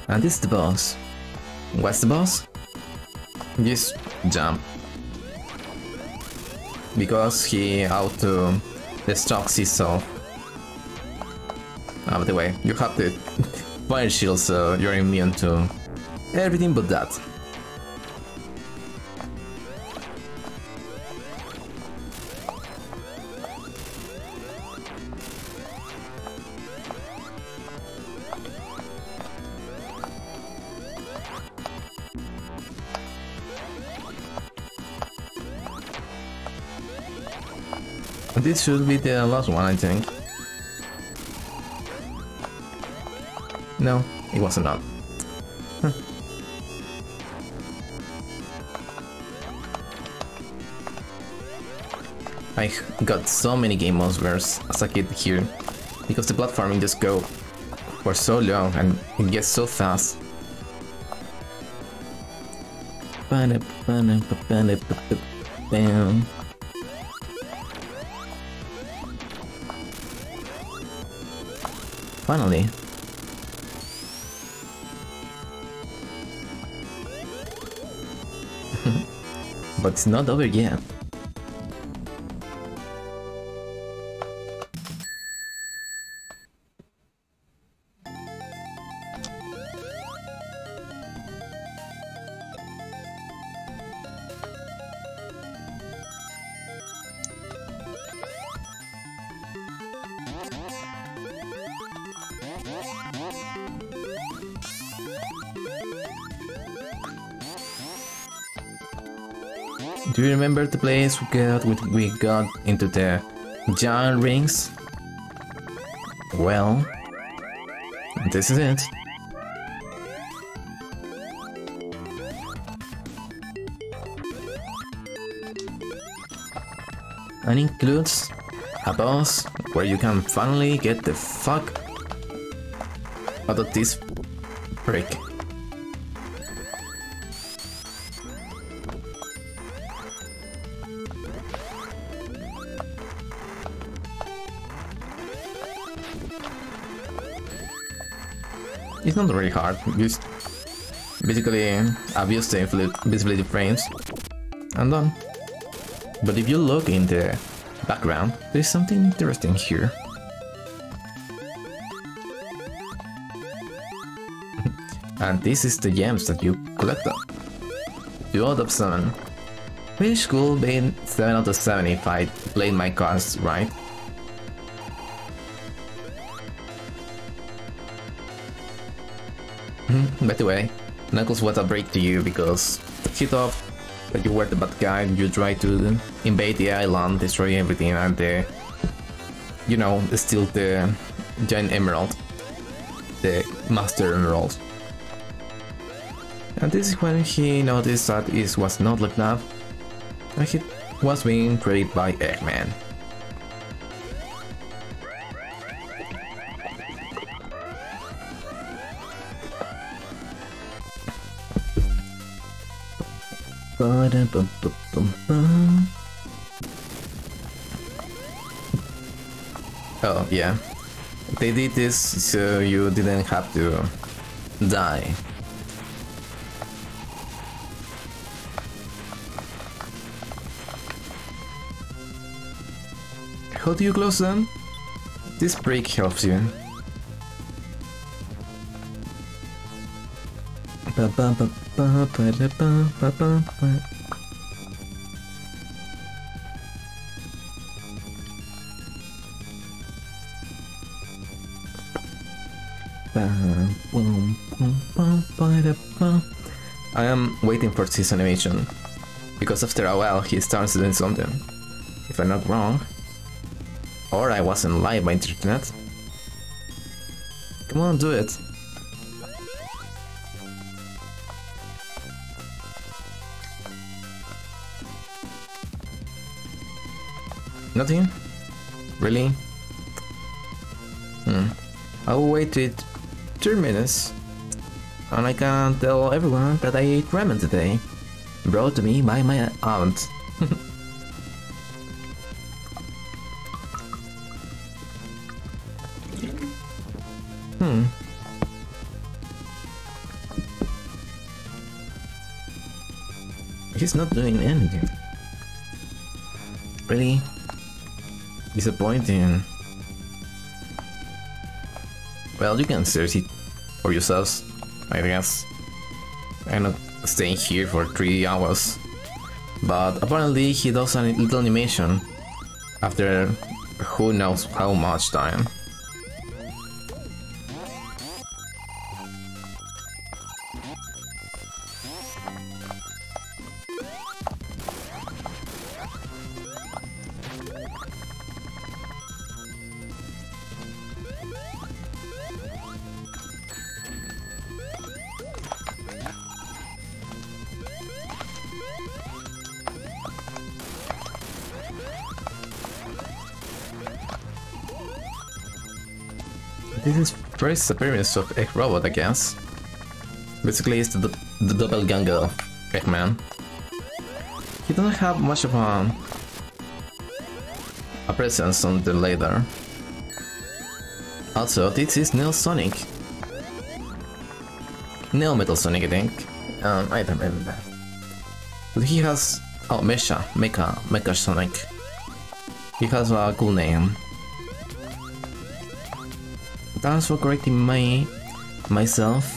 S1: And this is the boss. What's the boss? Just jump. Because he auto-destructs himself. By the way, you have the fire shield, so you're immune to everything but that. This should be the last one, I think. No, it was not. Huh. I got so many game overs as a kid here, because the platforming just go for so long and it gets so fast. Bam. Finally. But it's not over yet. Do you remember the place we got into the giant rings? Well, this is it. And includes a boss where you can finally get the fuck out of this brick. It's not really hard, just basically abuse the invisibility frames and done. But if you look in the background, there's something interesting here. And this is the gems that you collected. 2 out of 7. Which could be 7 out of 7 if I played my cards right. By the way, Knuckles was a break to you because he thought that you were the bad guy, you tried to invade the island, destroy everything and you know, steal the giant emerald, the master emerald. And this is when he noticed that it was not like that, and he was being trained by Eggman. Oh yeah, they did this so you didn't have to die. How do you close them? This brick helps you. I am waiting for this animation, because after a while he starts doing something, if I'm not wrong. Or I wasn't live by internet. Come on, do it. Nothing? Really? I will wait 2 minutes. And I can tell everyone that I ate ramen today. Brought to me by my aunt. He's not doing anything. Really? Disappointing. Well, you can search it for yourselves, I guess. I'm not staying here for 3 hours. But apparently he does a little animation after who knows how much time. This is first appearance of Egg Robot, I guess. Basically, it's the doppelganger of Eggman. He doesn't have much of a presence on the ladder. Also, this is Neo Sonic. Neo Metal Sonic, I think. I don't remember. But he has... Oh, Mecha Sonic. He has a cool name. Thanks for correcting myself.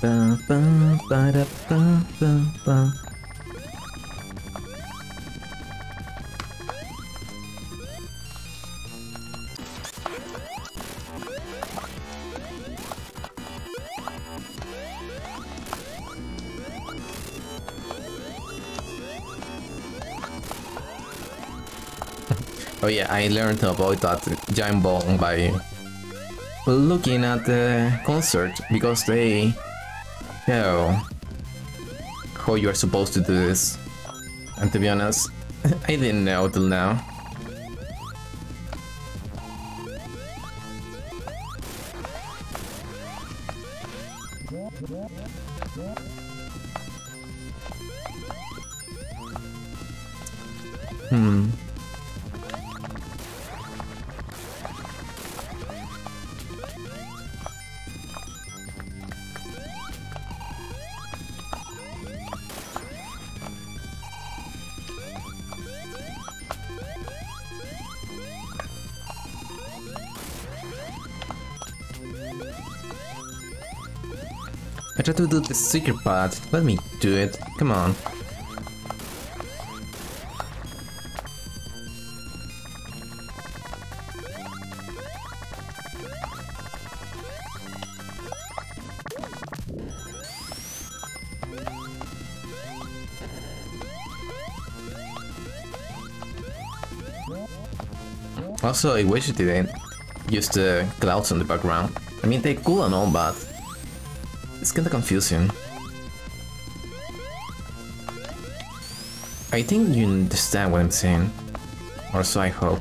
S1: Ba, ba, ba, da, ba, ba, ba. Oh yeah, I learned to avoid that giant ball by looking at the concert, because they know how you are supposed to do this. And to be honest, I didn't know till now. I tried to do the secret part. Let me do it. Come on. Also, I wish it didn't use the clouds on the background. I mean, they're cool and all, but it's kinda confusing. I think you understand what I'm saying. Or so I hope.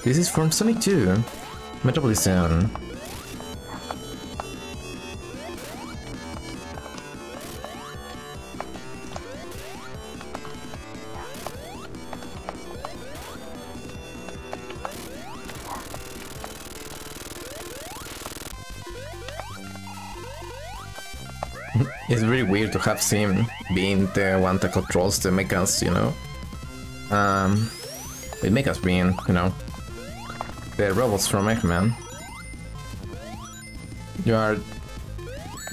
S1: This is from Sonic 2. Metropolis Zone. It's really weird to have Sim being the one that controls the mechas, you know? With mechas being, you know, the robots from Eggman. You are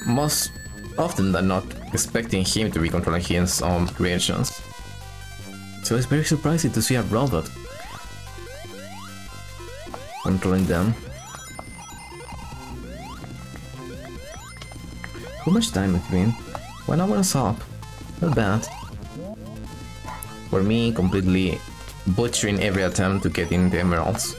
S1: most often than not expecting him to be controlling his own creations. So it's very surprising to see a robot controlling them. How much time it's been? 1 hour and up. Not bad. For me, completely butchering every attempt to get in the emeralds.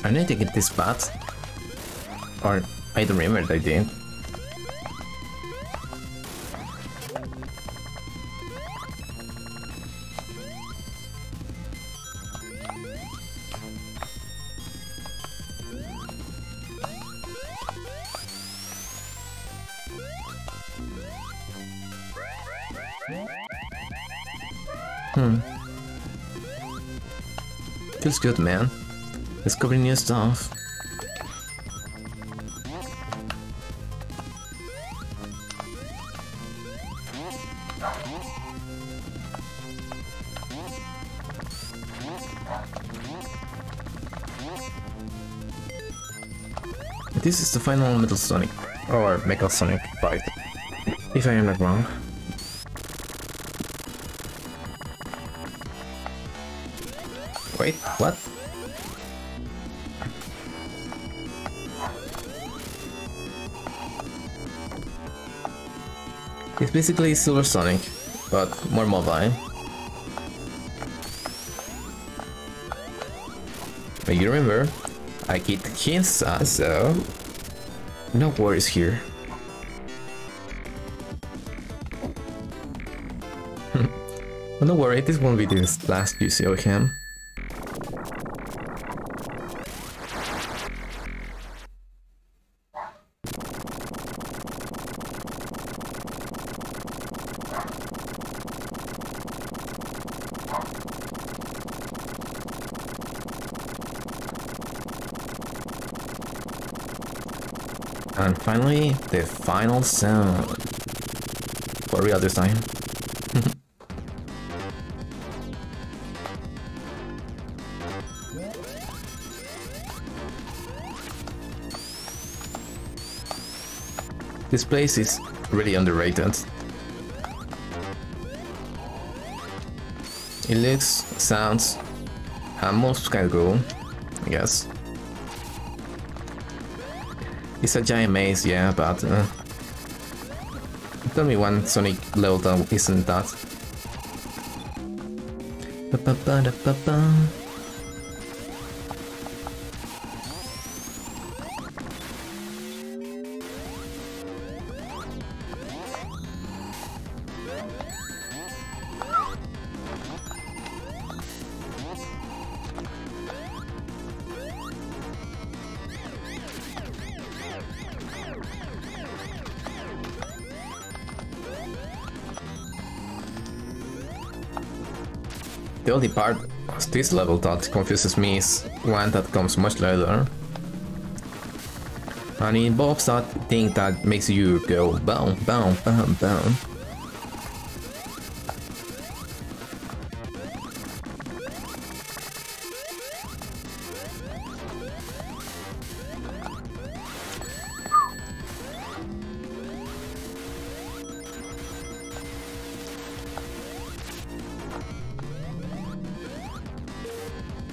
S1: I need to get this path. Or I don't remember that I did. Feels good, man. Discovering new stuff. This is the final Metal Sonic, or Mecha Sonic fight, if I am not wrong. Wait, what? It's basically Silver Sonic, but more mobile. But you remember, I get hints, so no worries here. But don't worry, this won't be the last you see of him. And finally, the final sound. For real this time. This place is really underrated. It looks, sounds, and moves kind of cool, I guess. It's a giant maze, yeah, but tell me one Sonic level that isn't that. The only part of this level that confuses me is one that comes much later. And it involves that thing that makes you go boom, boom, boom, boom.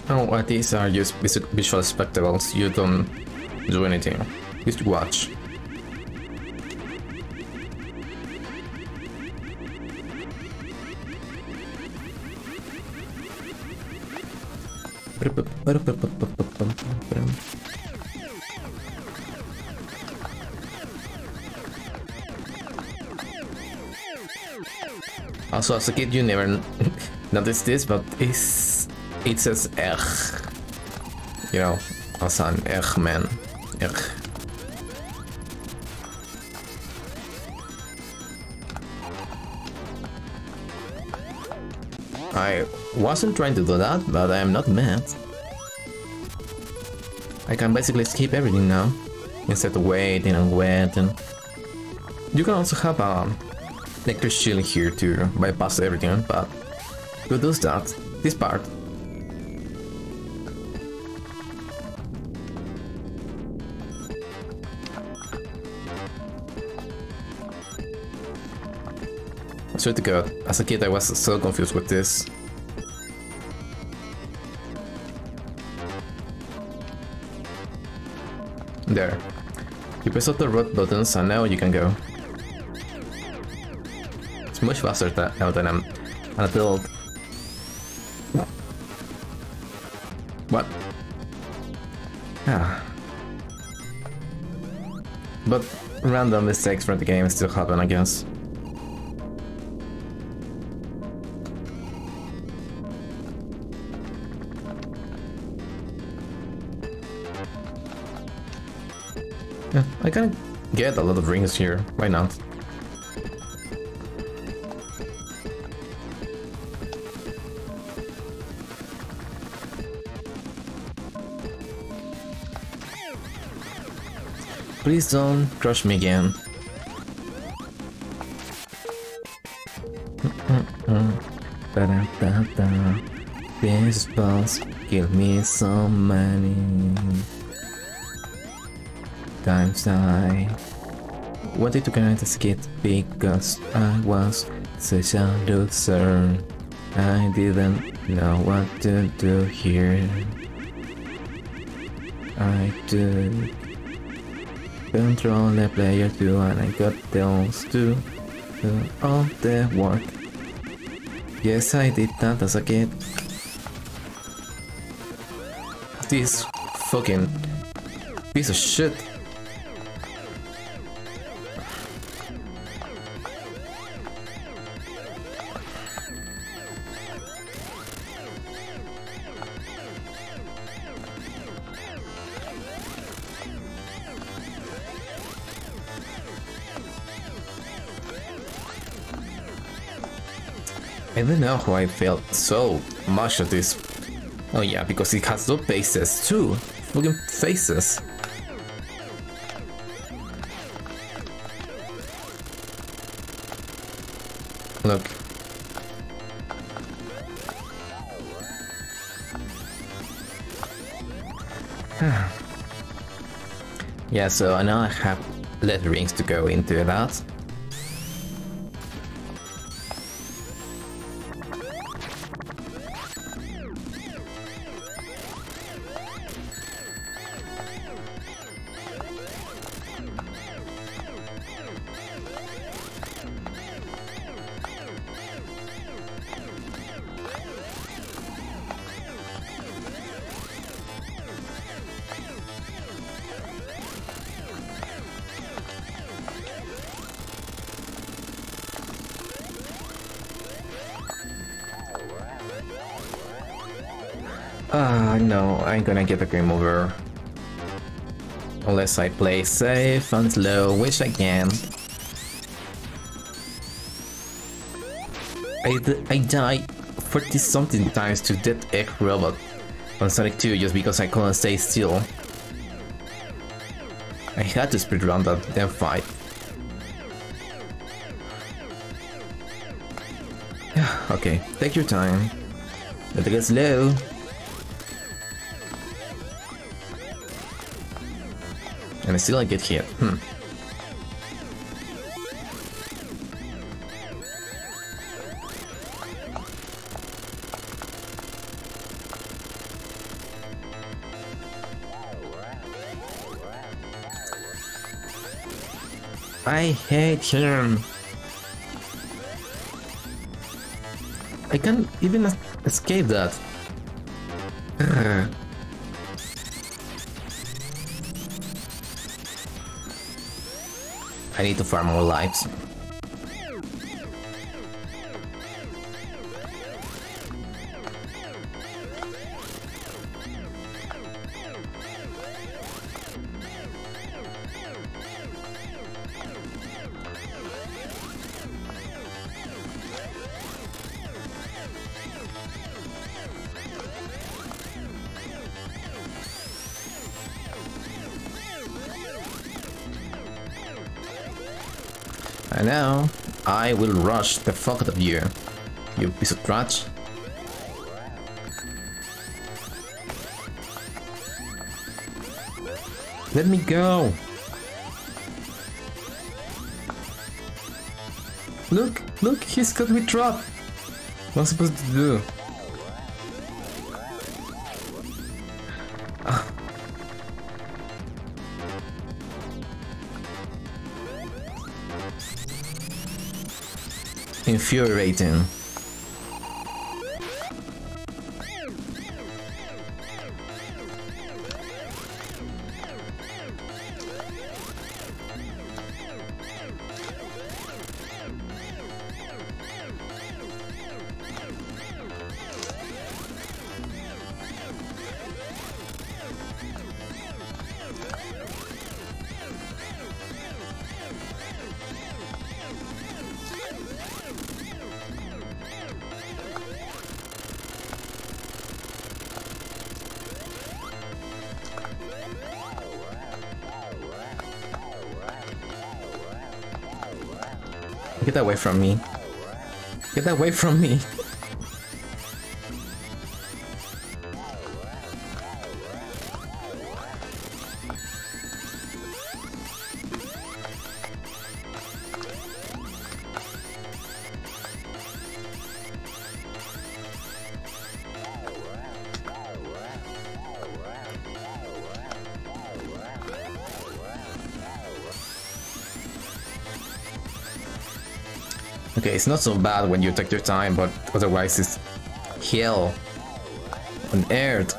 S1: Oh, these are just visual spectacles. You don't do anything. Just watch. Also, as a kid, you never noticed this, but it says "ech," you know, as an "ech man," "ech." I wasn't trying to do that, but I am not mad. I can basically skip everything now, instead of waiting and waiting. You can also have a nectar shield here to bypass everything, but who does that? This part. I swear to God, as a kid I was so confused with this. There. You press all the red buttons and now you can go. It's much faster now than I'm an adult. What? Ah. But random mistakes from the game still happen, I guess. Yeah, I can get a lot of rings here, why not? Please don't crush me again. This boss give me some money. times I wanted to connect as a kid because I was such a loser. I didn't know what to do here. I took control the player too, and I got those to do all the work. Yes, I did that as a kid. This fucking piece of shit. I don't know how I felt so much of this. Oh yeah, because it has no faces too. Fucking faces. Look. Yeah, so now I have letterings to go into that. No, I'm gonna get a game over. Unless I play safe and slow, which I can. I died 40 something times to that egg robot on Sonic 2 just because I couldn't stay still. I had to speedrun that damn fight. Okay, take your time. Let it get slow. And still I get hit. I hate him. I can't even escape that. I need to farm more lives. And now, I will rush the fuck out of you, you piece of trash. Let me go! Look, he's got me trapped! What am I supposed to do? Infuriating. Get away from me. Get away from me. Okay, it's not so bad when you take your time, but otherwise it's hell on earth.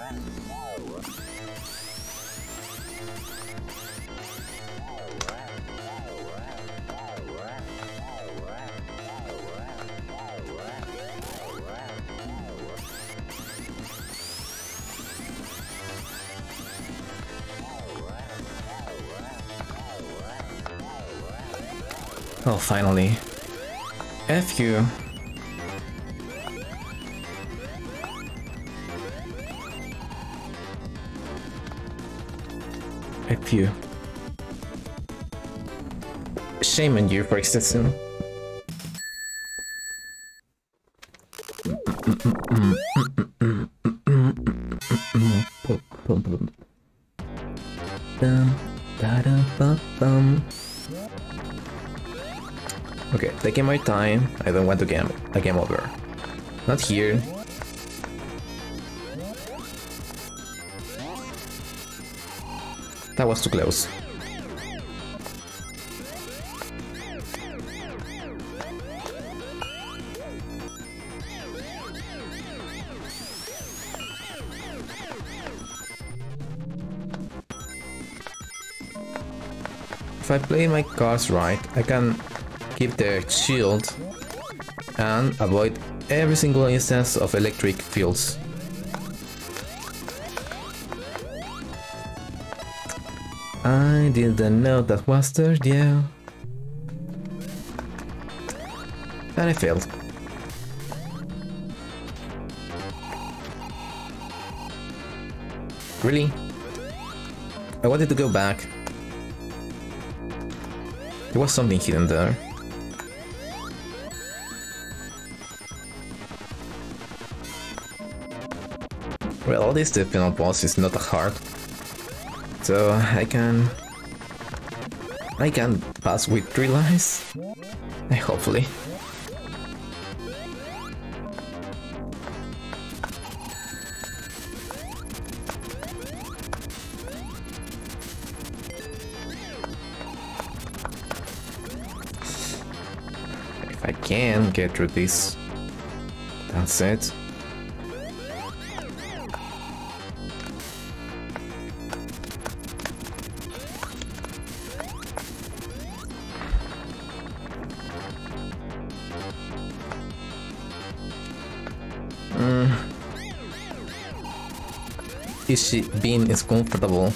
S1: Oh, finally. F you. F you. Shame on you for existing. Okay, taking my time. I don't want to game a game over. Not here. That was too close. If I play my cards right, I can keep the shield and avoid every single instance of electric fields. I didn't know that was there, yeah. And I failed. Really? I wanted to go back. There was something hidden there. Well, at least the final boss is not that hard. So I can pass with 3 lives. Hopefully. If I can get through this, that's it. Being is comfortable.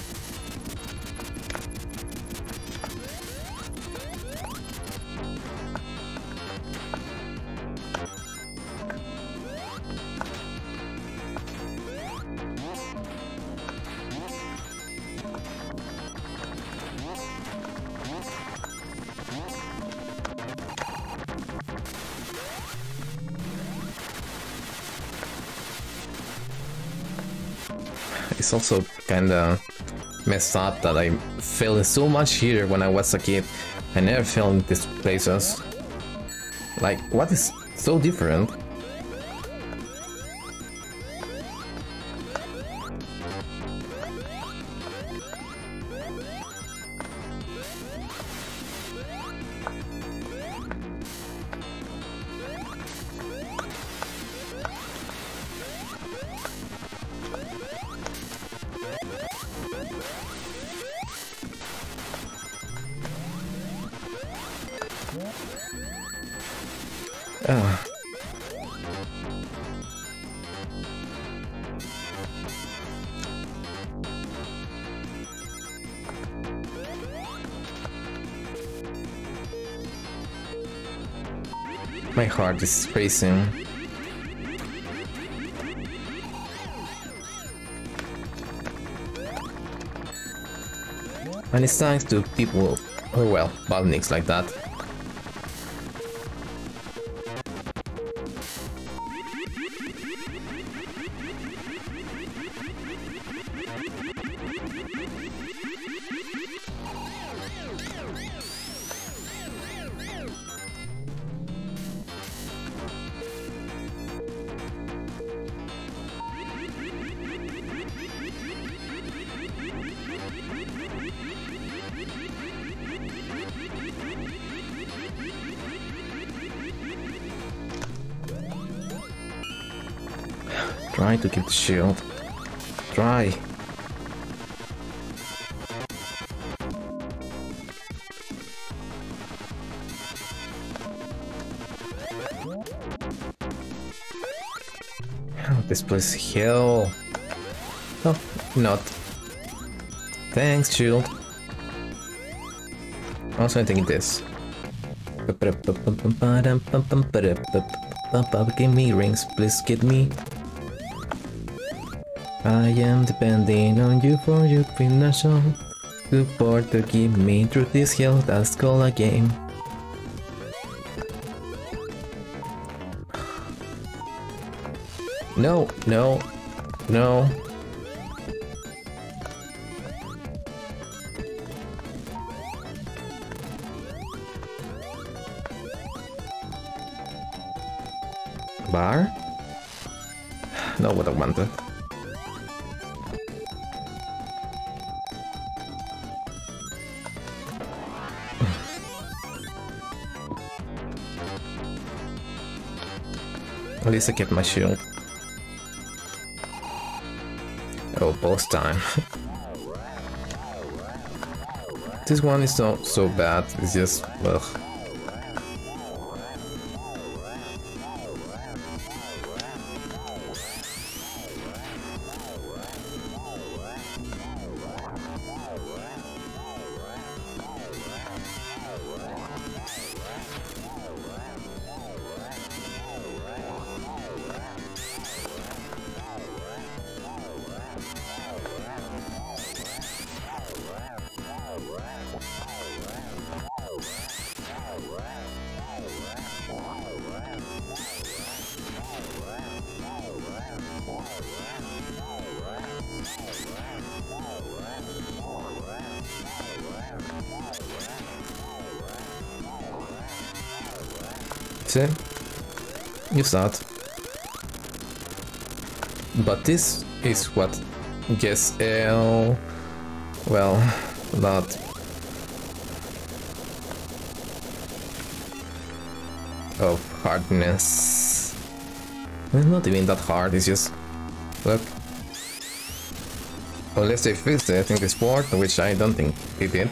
S1: It's also kinda messed up that I fell in so much here when I was a kid. I never fell in these places. Like, what is so different? My heart is racing. And it's thanks to people, or well, bottlenecks like that. Try to keep the shield. Try. Oh, this place is hell. Oh, not. Thanks, shield. Also, I'm thinking this. Give me rings, please get me. I am depending on you for your financial support to keep me through this hell. That's called a game. No, no, no. Bar? Not what I wanted. At least I kept my shield. Oh, boss time. This one is not so bad, it's just... ugh. See? You start. But this is what gets well, not of hardness. Well, not even that hard, it's just look. Unless they fixed it in this port, which I don't think they did.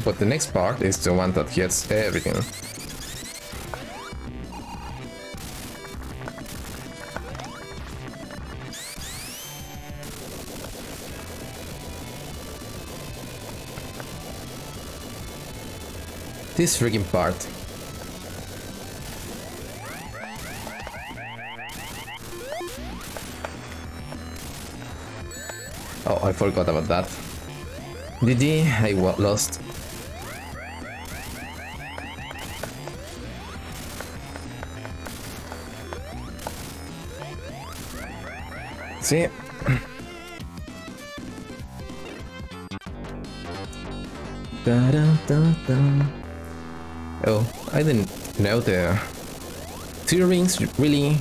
S1: But the next part is the one that gets everything. This freaking part. Oh, I forgot about that. GG, I lost. See? Da da da da. Oh, I didn't know the 2 rings really.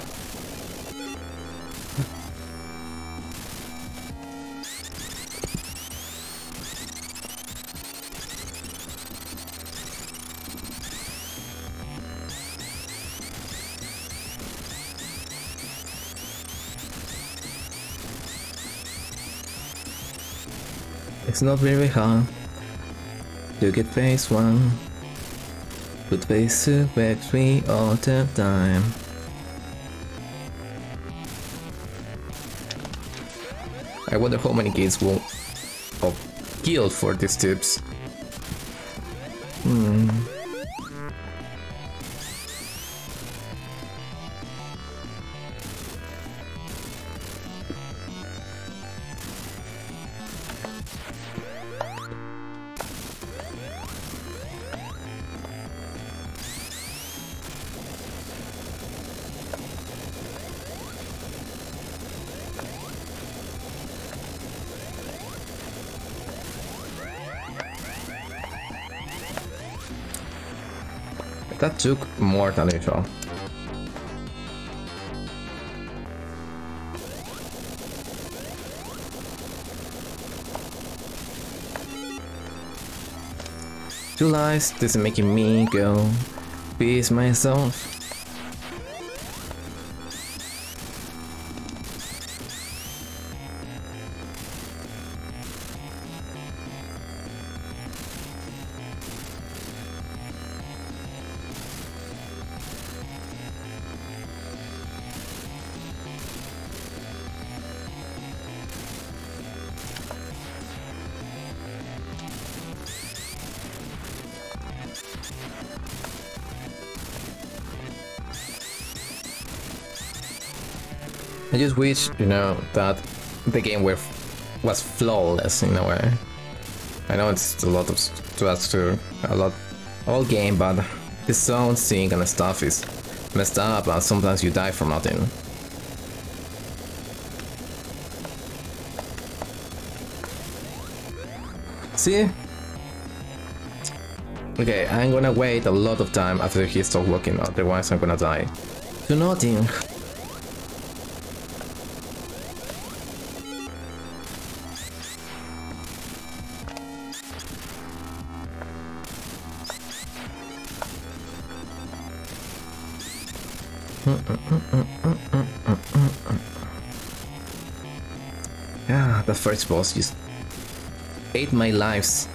S1: It's not very hard to get phase 1, but phase 2 victory all the time. I wonder how many games will of guild for these tips. That took more than usual. Two lives, this is making me go peace myself. I just wish, you know, that the game was flawless in a way. I know it's a lot of to ask to a lot all game, but the sound sync and stuff is messed up, and sometimes you die for nothing. See? Okay, I'm gonna wait a lot of time after he stops walking, otherwise I'm gonna die. To nothing. Yeah, the first boss just ate my lives.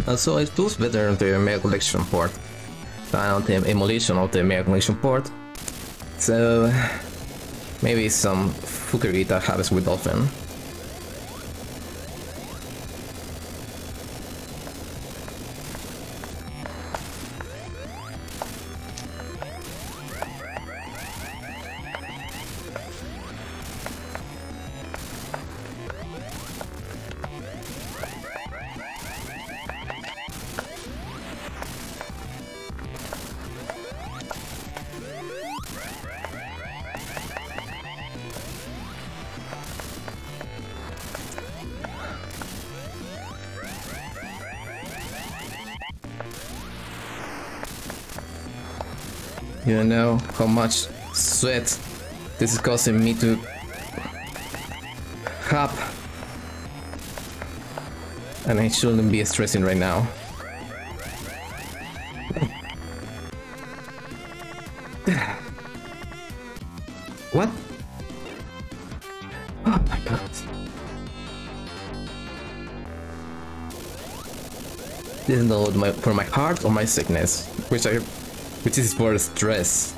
S1: Also, it feels better on the Mega Collection port than on the emulation of the Mega Collection port. So maybe some fuckery that happens with Dolphin. You don't know how much sweat this is causing me to have, and I shouldn't be stressing right now. What? Oh my god. This is not for my heart or my sickness, which is for stress.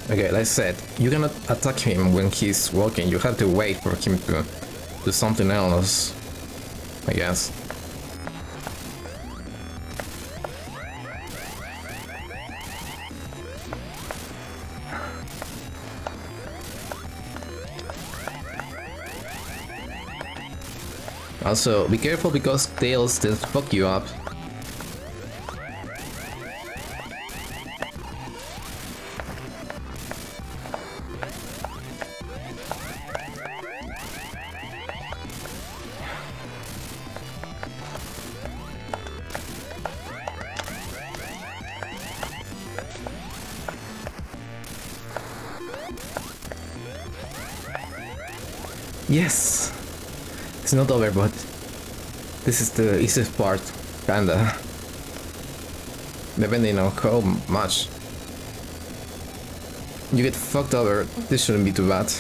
S1: Okay, like I said, you cannot attack him when he's walking, you have to wait for him to do something else, I guess. Also, be careful because tails will fuck you up. Yes! It's not over, but this is the easiest part, kinda. depending on how much you get fucked over, this shouldn't be too bad.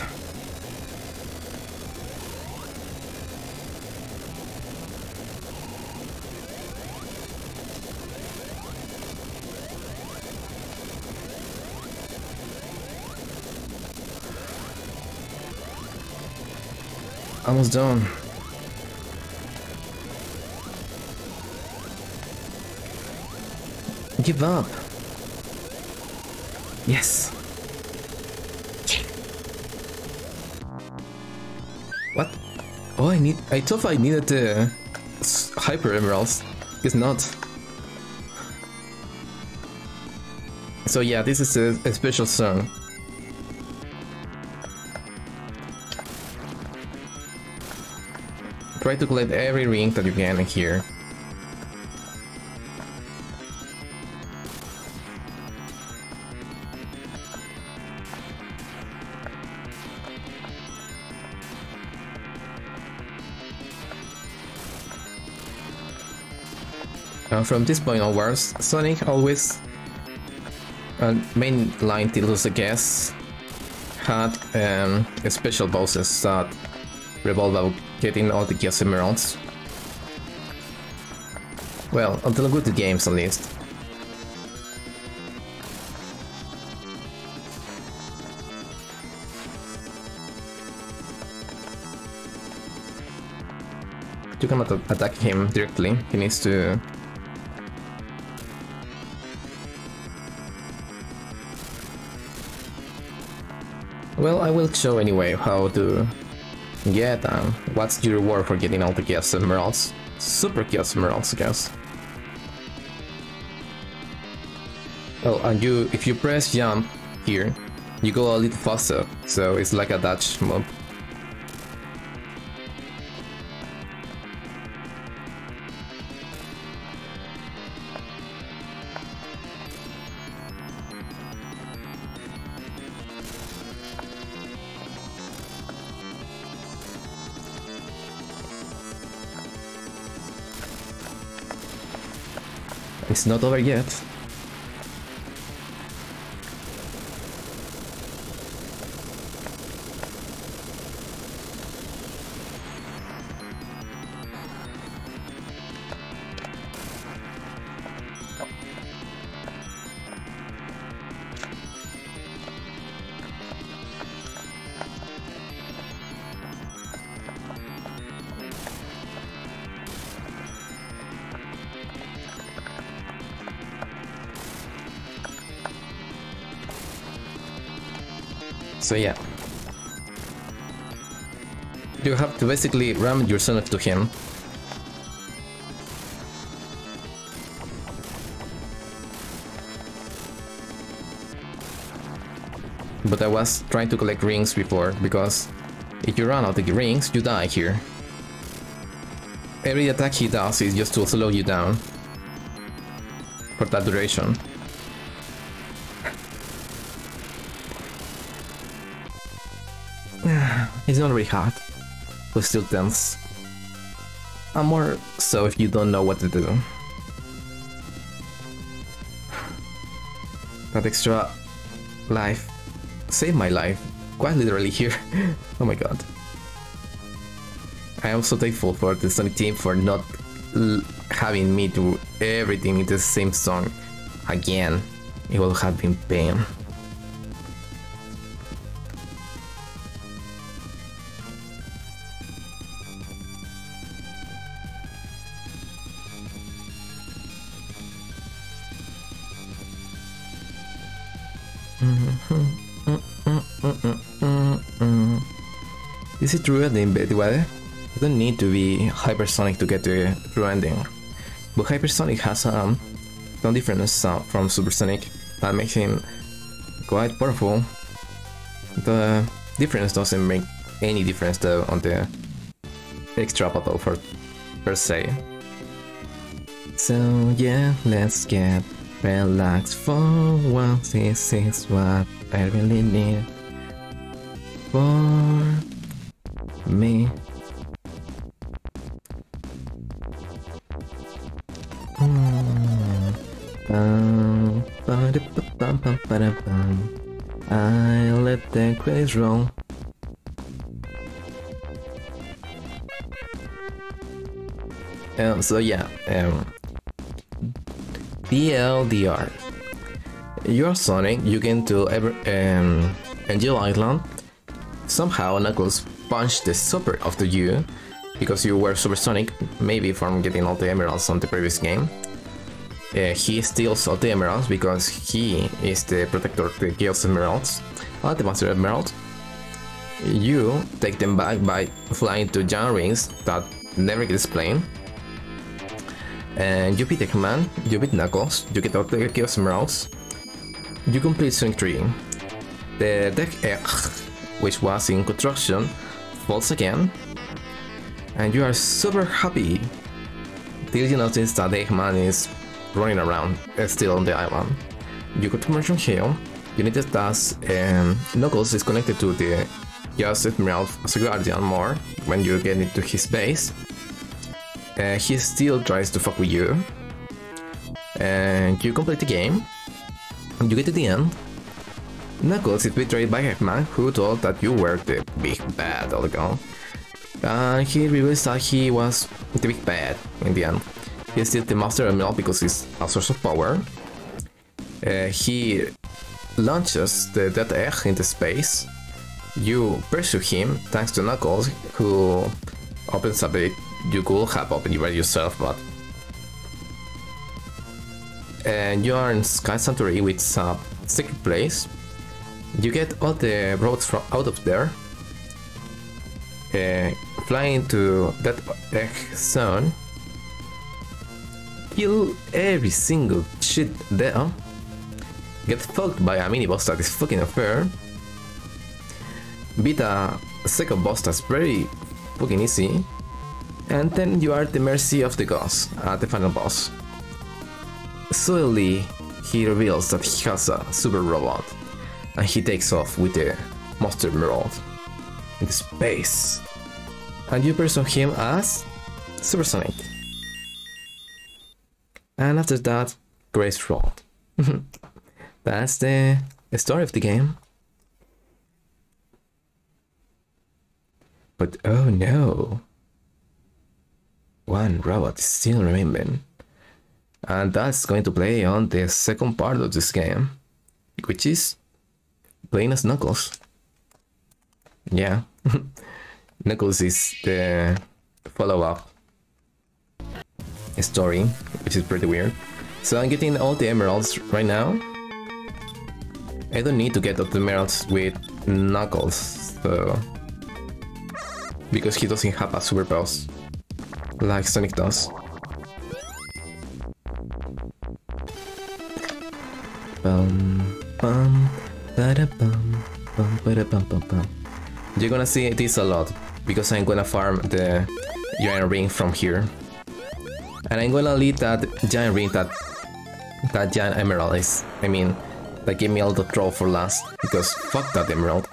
S1: Almost done. Give up. Yes. What? Oh, I thought I needed the hyper emeralds. It's not. So yeah, this is a special song. Try to collect every ring that you can here. From this point onwards, Sonic always, main line titles I guess, had special bosses that revolve about getting all the Chaos Emeralds. Well, until good games at least. You cannot attack him directly, he needs to... Well, I will show anyway how to get what's the reward for getting all the Chaos Emeralds. Super Chaos Emeralds, I guess. Oh, and if you press jump here, you go a little faster, so it's like a dash mode. It's not over yet. So yeah, you have to basically ram yourself to him. But I was trying to collect rings before, because if you run out of the rings, you die here. Every attack he does is just to slow you down for that duration. It's not really hard, but still tense. And more so if you don't know what to do. That extra life saved my life, quite literally here. Oh my god. I am so thankful for the Sonic team for not having me do everything in the same song again. It would have been pain. Is it true ending, by the way? You don't need to be hypersonic to get the true ending. But hypersonic has some difference from supersonic that makes him quite powerful. The difference doesn't make any difference though on the extra battle per se. So yeah, let's get relaxed for once. This is what I really need for me. I let the credits roll. So yeah, DLDR. You're Sonic, you get into Angel Island. Somehow Knuckles punched the super after you, because you were Supersonic, maybe from getting all the emeralds on the previous game. He steals all the emeralds because he is the protector of the Chaos Emeralds, the Master Emerald. You take them back by flying to giant rings that never get explained. And you beat Eggman, you beat Knuckles, you get all the Chaos Emeralds. You complete Sonic 3. The deck egg, which was in construction, falls again. And you are super happy till you notice that Eggman is running around, still on the island. You go to Merchant Hill, you need to task, and Knuckles is connected to the Chaos Emerald as a guardian more when you get into his base. He still tries to fuck with you, and you complete the game. You get to the end. Knuckles is betrayed by Eggman, who thought that you were the big bad all ago. And he realized that he was the big bad in the end. He's still the Master Emerald because he's a source of power. He launches the dead egg into space. You pursue him thanks to Knuckles, who opens a bit. You could have opened it by yourself, but... And you are in Sky Sanctuary, which is a secret place. You get all the roads from out of there. Flying to that egg zone. Kill every single shit there. Get fucked by a mini boss that is fucking unfair. Beat a second boss that's very fucking easy. And then you are at the mercy of the gods at the final boss. Suddenly, he reveals that he has a super robot. And he takes off with the Monster Emerald into space. And you pursue him as Supersonic. And after that, Grace Road. That's the story of the game. But oh no. One robot is still remaining. And that's going to play on the second part of this game, which is playing as Knuckles. Yeah. Knuckles is the follow-up story, which is pretty weird. So I'm getting all the emeralds right now. I don't need to get all the emeralds with Knuckles, so... because he doesn't have a super boss like Sonic does. Bum, bum, bada bum, bum, bada bum, bum, bum. You're gonna see this a lot, because I'm gonna farm the giant ring from here. And I'm gonna leave that giant ring, that giant emerald is, I mean, that gave me all the troll for last, because fuck that emerald.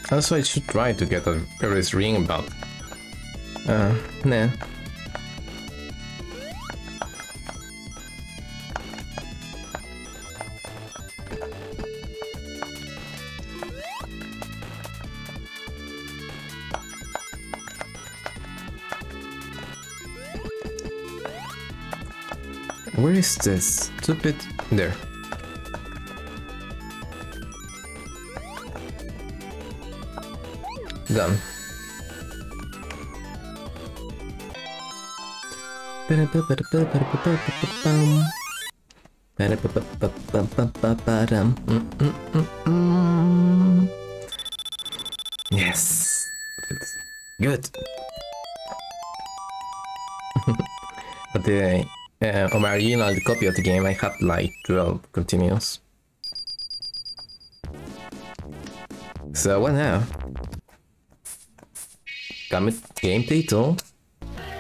S1: Also, I should try to get a Paris ring about. Nah. Where is this stupid? There. Done. Yes. Good. But on my original copy of the game, I had like 12 continues. So what now? Game title.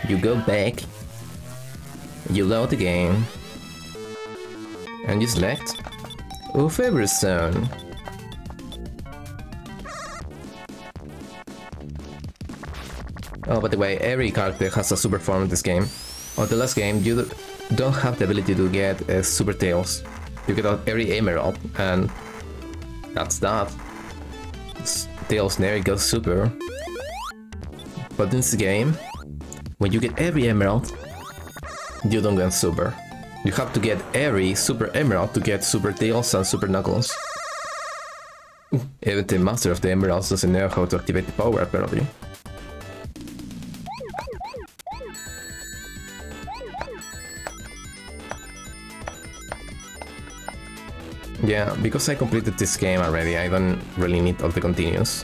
S1: You go back. You load the game. And you select favorite zone. Oh, by the way, every character has a super form in this game. On the last game, you don't have the ability to get super tails. You get out every emerald, and that's that. Tails never goes super. But in this game, when you get every emerald, you don't get super. You have to get every super emerald to get super tails and super knuckles. Even the master of the emeralds doesn't know how to activate the power, apparently. Yeah, because I completed this game already, I don't really need all the continues.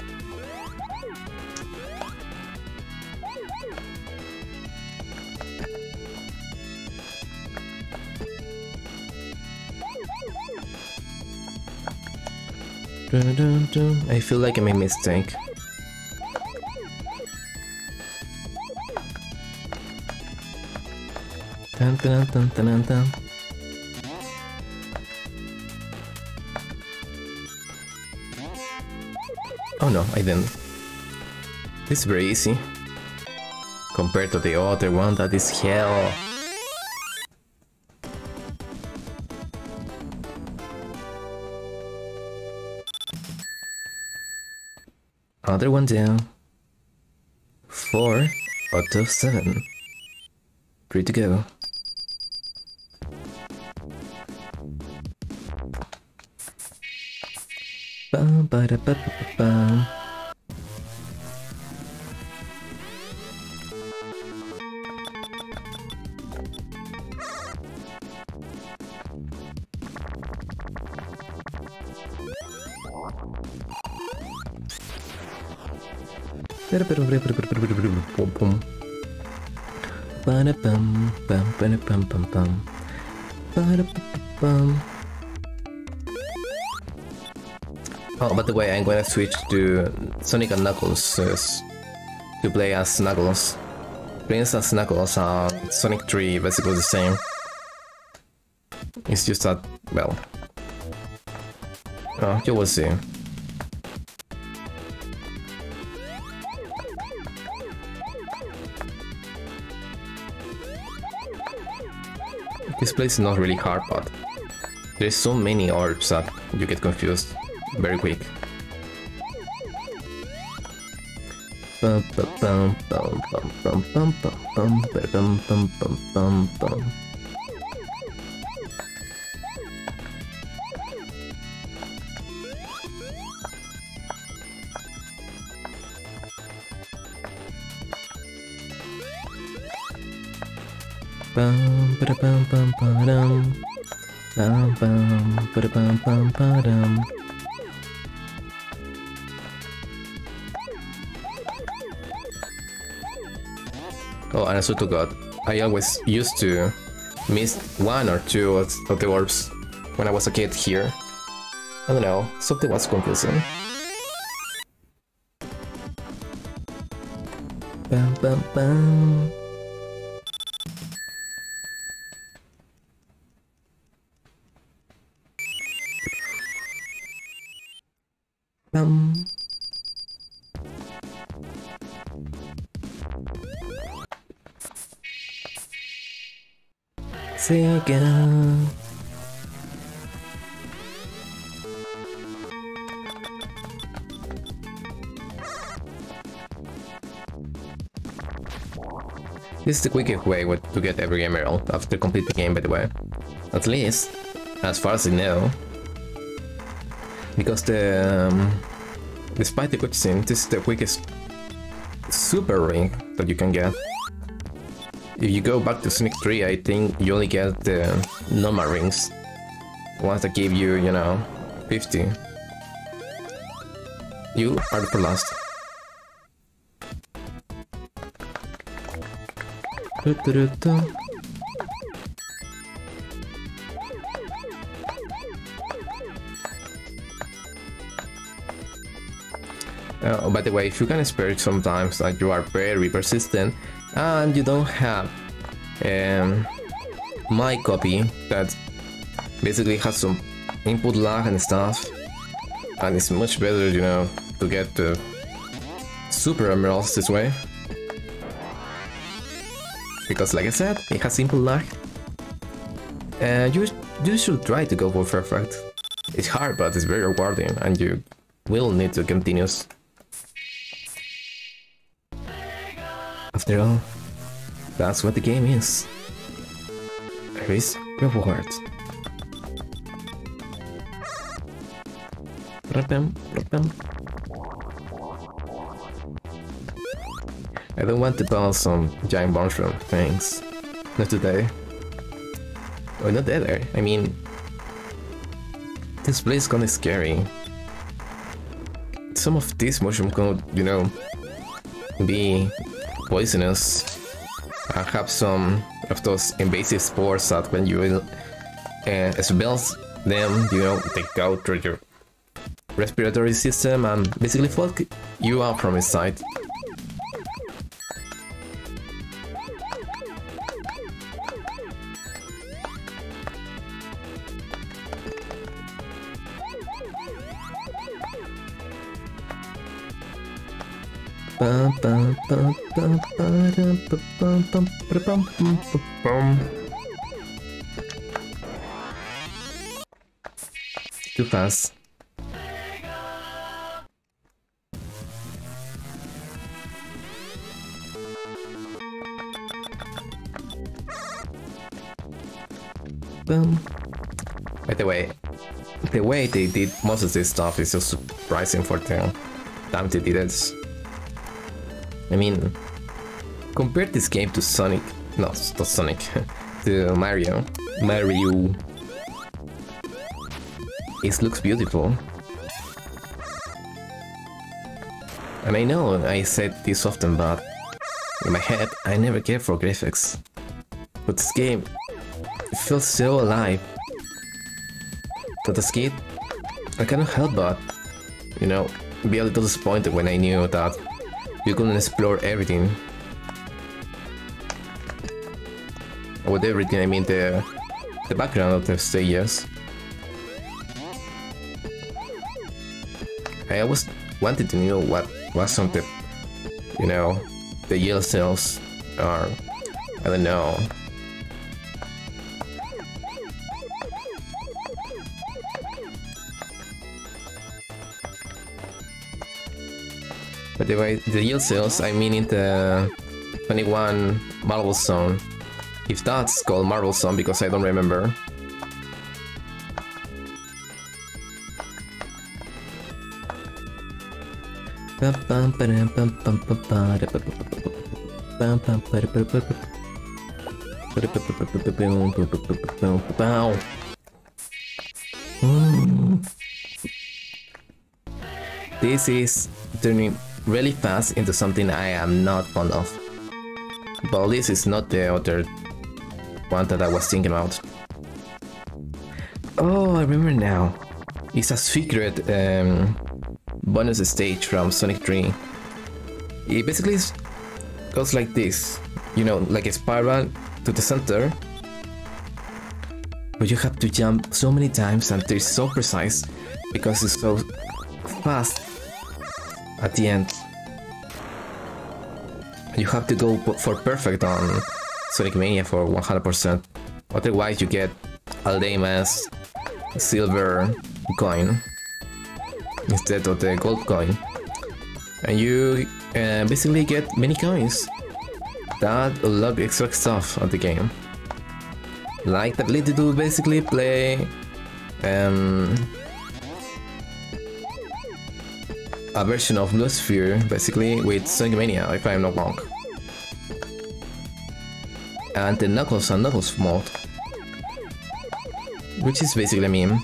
S1: I feel like I made a mistake. Dun, dun, dun, dun, dun, dun. Oh no, I didn't. This is very easy. Compared to the other one that is hell. Other one down. 4 out of 7. Free to go. Bum, ba, da, ba, ba, ba, bum. Oh, by the way, I'm gonna switch to Sonic and Knuckles to play as Knuckles. Playing as Knuckles on Sonic 3 basically the same. It's just that, well... Oh, you will see. This place is not really hard, but there's so many orbs that you get confused very quick. Bum bum bum bum bum bum bum bum bum bum bum bum. Bum ba bum bum ba-dum. Bum bum ba bum bum ba-dum. Oh, and I swear to God, I always used to miss 1 or 2 of the orbs when I was a kid here. I don't know, something was confusing. Bum bum bum. Bum. Sega. This is the quickest way to get every emerald after complete the game, by the way. At least, as far as I know. Because despite the cutscene, this is the quickest super ring that you can get. If you go back to Sonic 3, I think you only get the normal rings. Ones that give you, you know, 50. You are the last. By the way, if you can spare it sometimes, like you are very persistent and you don't have my copy that basically has some input lag and stuff, and it's much better, you know, to get the super emeralds this way. Because like I said, it has input lag. You should try to go for perfect. It's hard, but it's very rewarding, and you will need to continue. After all, that's what the game is. Risk reward. I don't want to bounce some giant mushroom things. Not today. Or not ever. I mean, this place is kinda scary. Some of these mushrooms could, you know, be poisonous. I have some of those invasive spores that when you will smell them, you know, they go through your respiratory system and basically fuck you up from inside. Too fast. By the way they did most of this stuff is just surprising for the time they did it. I mean, compare this game to Sonic, no, not Sonic, to Mario. It looks beautiful. And I know I said this often, but in my head I never cared for graphics. But this game, it feels so alive. That as a kid, I cannot help but, you know, be a little disappointed when I knew that you couldn't explore everything. With everything, I mean the background of the stages. I always wanted to know what was on the, you know, the yellow cells, or I don't know. But the yield cells, I mean in the 21 Marble Zone. If that's called Marble Zone, because I don't remember. This is turning really fast into something I am not fond of. But this is not the other one that I was thinking about. Oh, I remember now. It's a secret bonus stage from Sonic 3. It basically goes like this, you know, like a spiral to the center. But you have to jump so many times and it's so precise because it's so fast at the end. You have to go for perfect on Sonic Mania for 100%. Otherwise, you get a lame-ass silver coin instead of the gold coin. And you basically get many coins that unlock extra stuff of the game. Like the ability to basically play a version of Blue Sphere, basically with Sonic Mania, if I'm not wrong. And the Knuckles and Knuckles mode, which is basically a meme.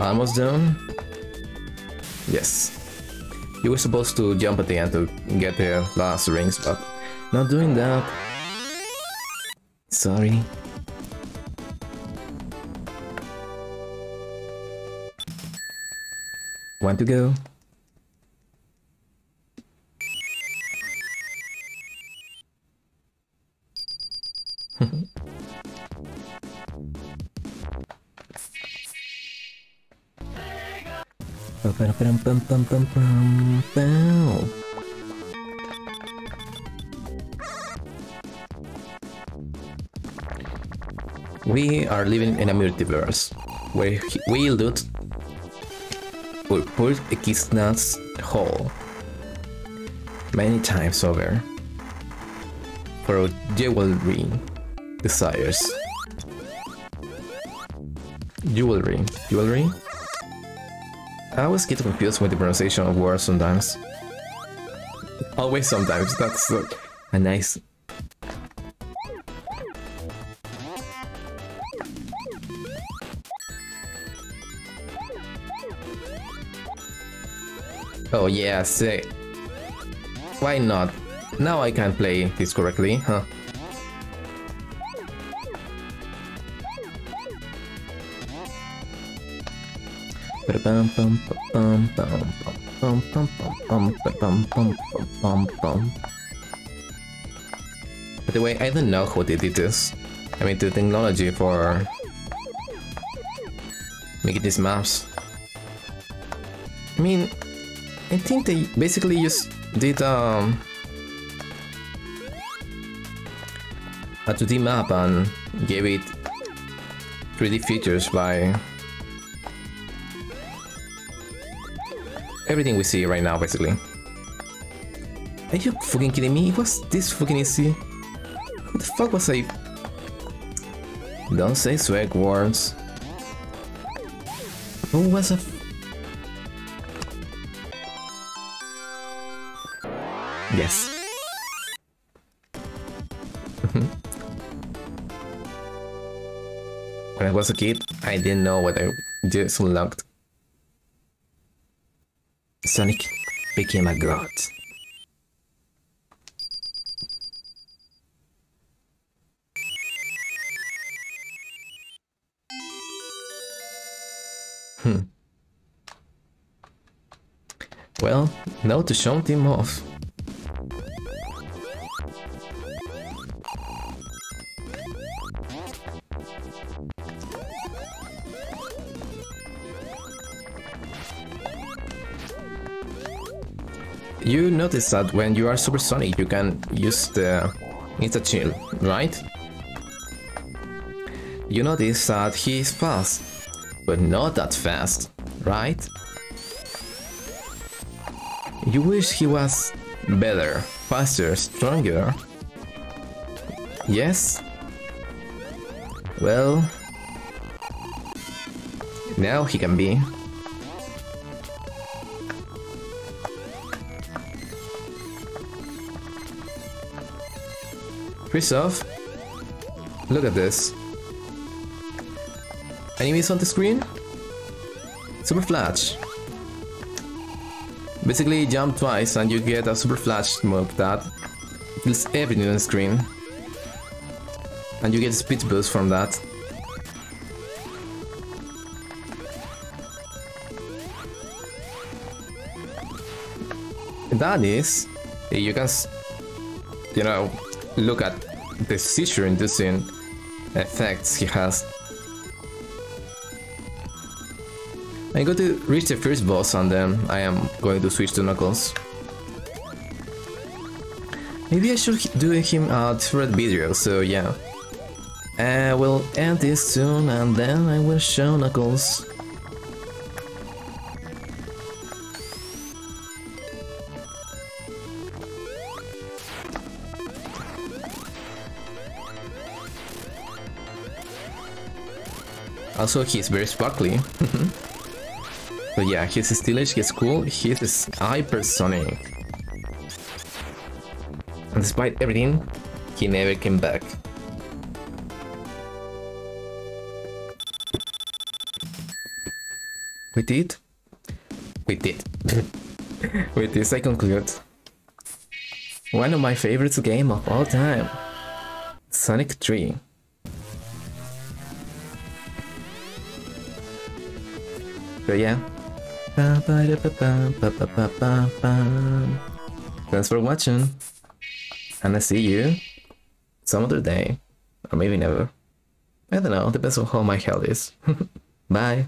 S1: Almost done? Yes. You were supposed to jump at the end to get the last rings, but not doing that. Sorry. Want to go? We are living in a multiverse where we loot Poor Kisnat's hole many times over for jewelry desires. Jewelry? I always get confused with the pronunciation of words sometimes. Always sometimes, that's a nice... Oh yeah, say... Why not? Now I can play this correctly, huh? By the way, I don't know how they did this. I mean, the technology for making these maps. I mean, I think they basically just did a 2D map and gave it 3D features by everything we see right now, basically. Are you fucking kidding me? It was this fucking easy? What the fuck was I? Don't say swag words. Who was a? Yes. When I was a kid, I didn't know what I just unlocked. Sonic became a god. Well, now to show him off. You notice that when you are supersonic, you can use the Insta Chill, right? You notice that he is fast, but not that fast, right? You wish he was better, faster, stronger. Yes? Well, now he can be. First off, look at this. Enemies on the screen? Super Flash. Basically jump twice and you get a Super Flash move that kills everything on the screen. And you get a speed boost from that. That is, you can, you know, look at the seizure-inducing effects he has. I'm going to reach the first boss and then I am going to switch to Knuckles. Maybe I should do him a thread video, so yeah. I will end this soon and then I will show Knuckles. Also, he's very sparkly. But yeah, he's stylish, he's cool, he's hypersonic. And despite everything, he never came back. We did. With this I conclude one of my favorites game of all time, Sonic 3. So yeah. Thanks for watching, and I see you some other day, or maybe never. I don't know, depends on how my health is. Bye.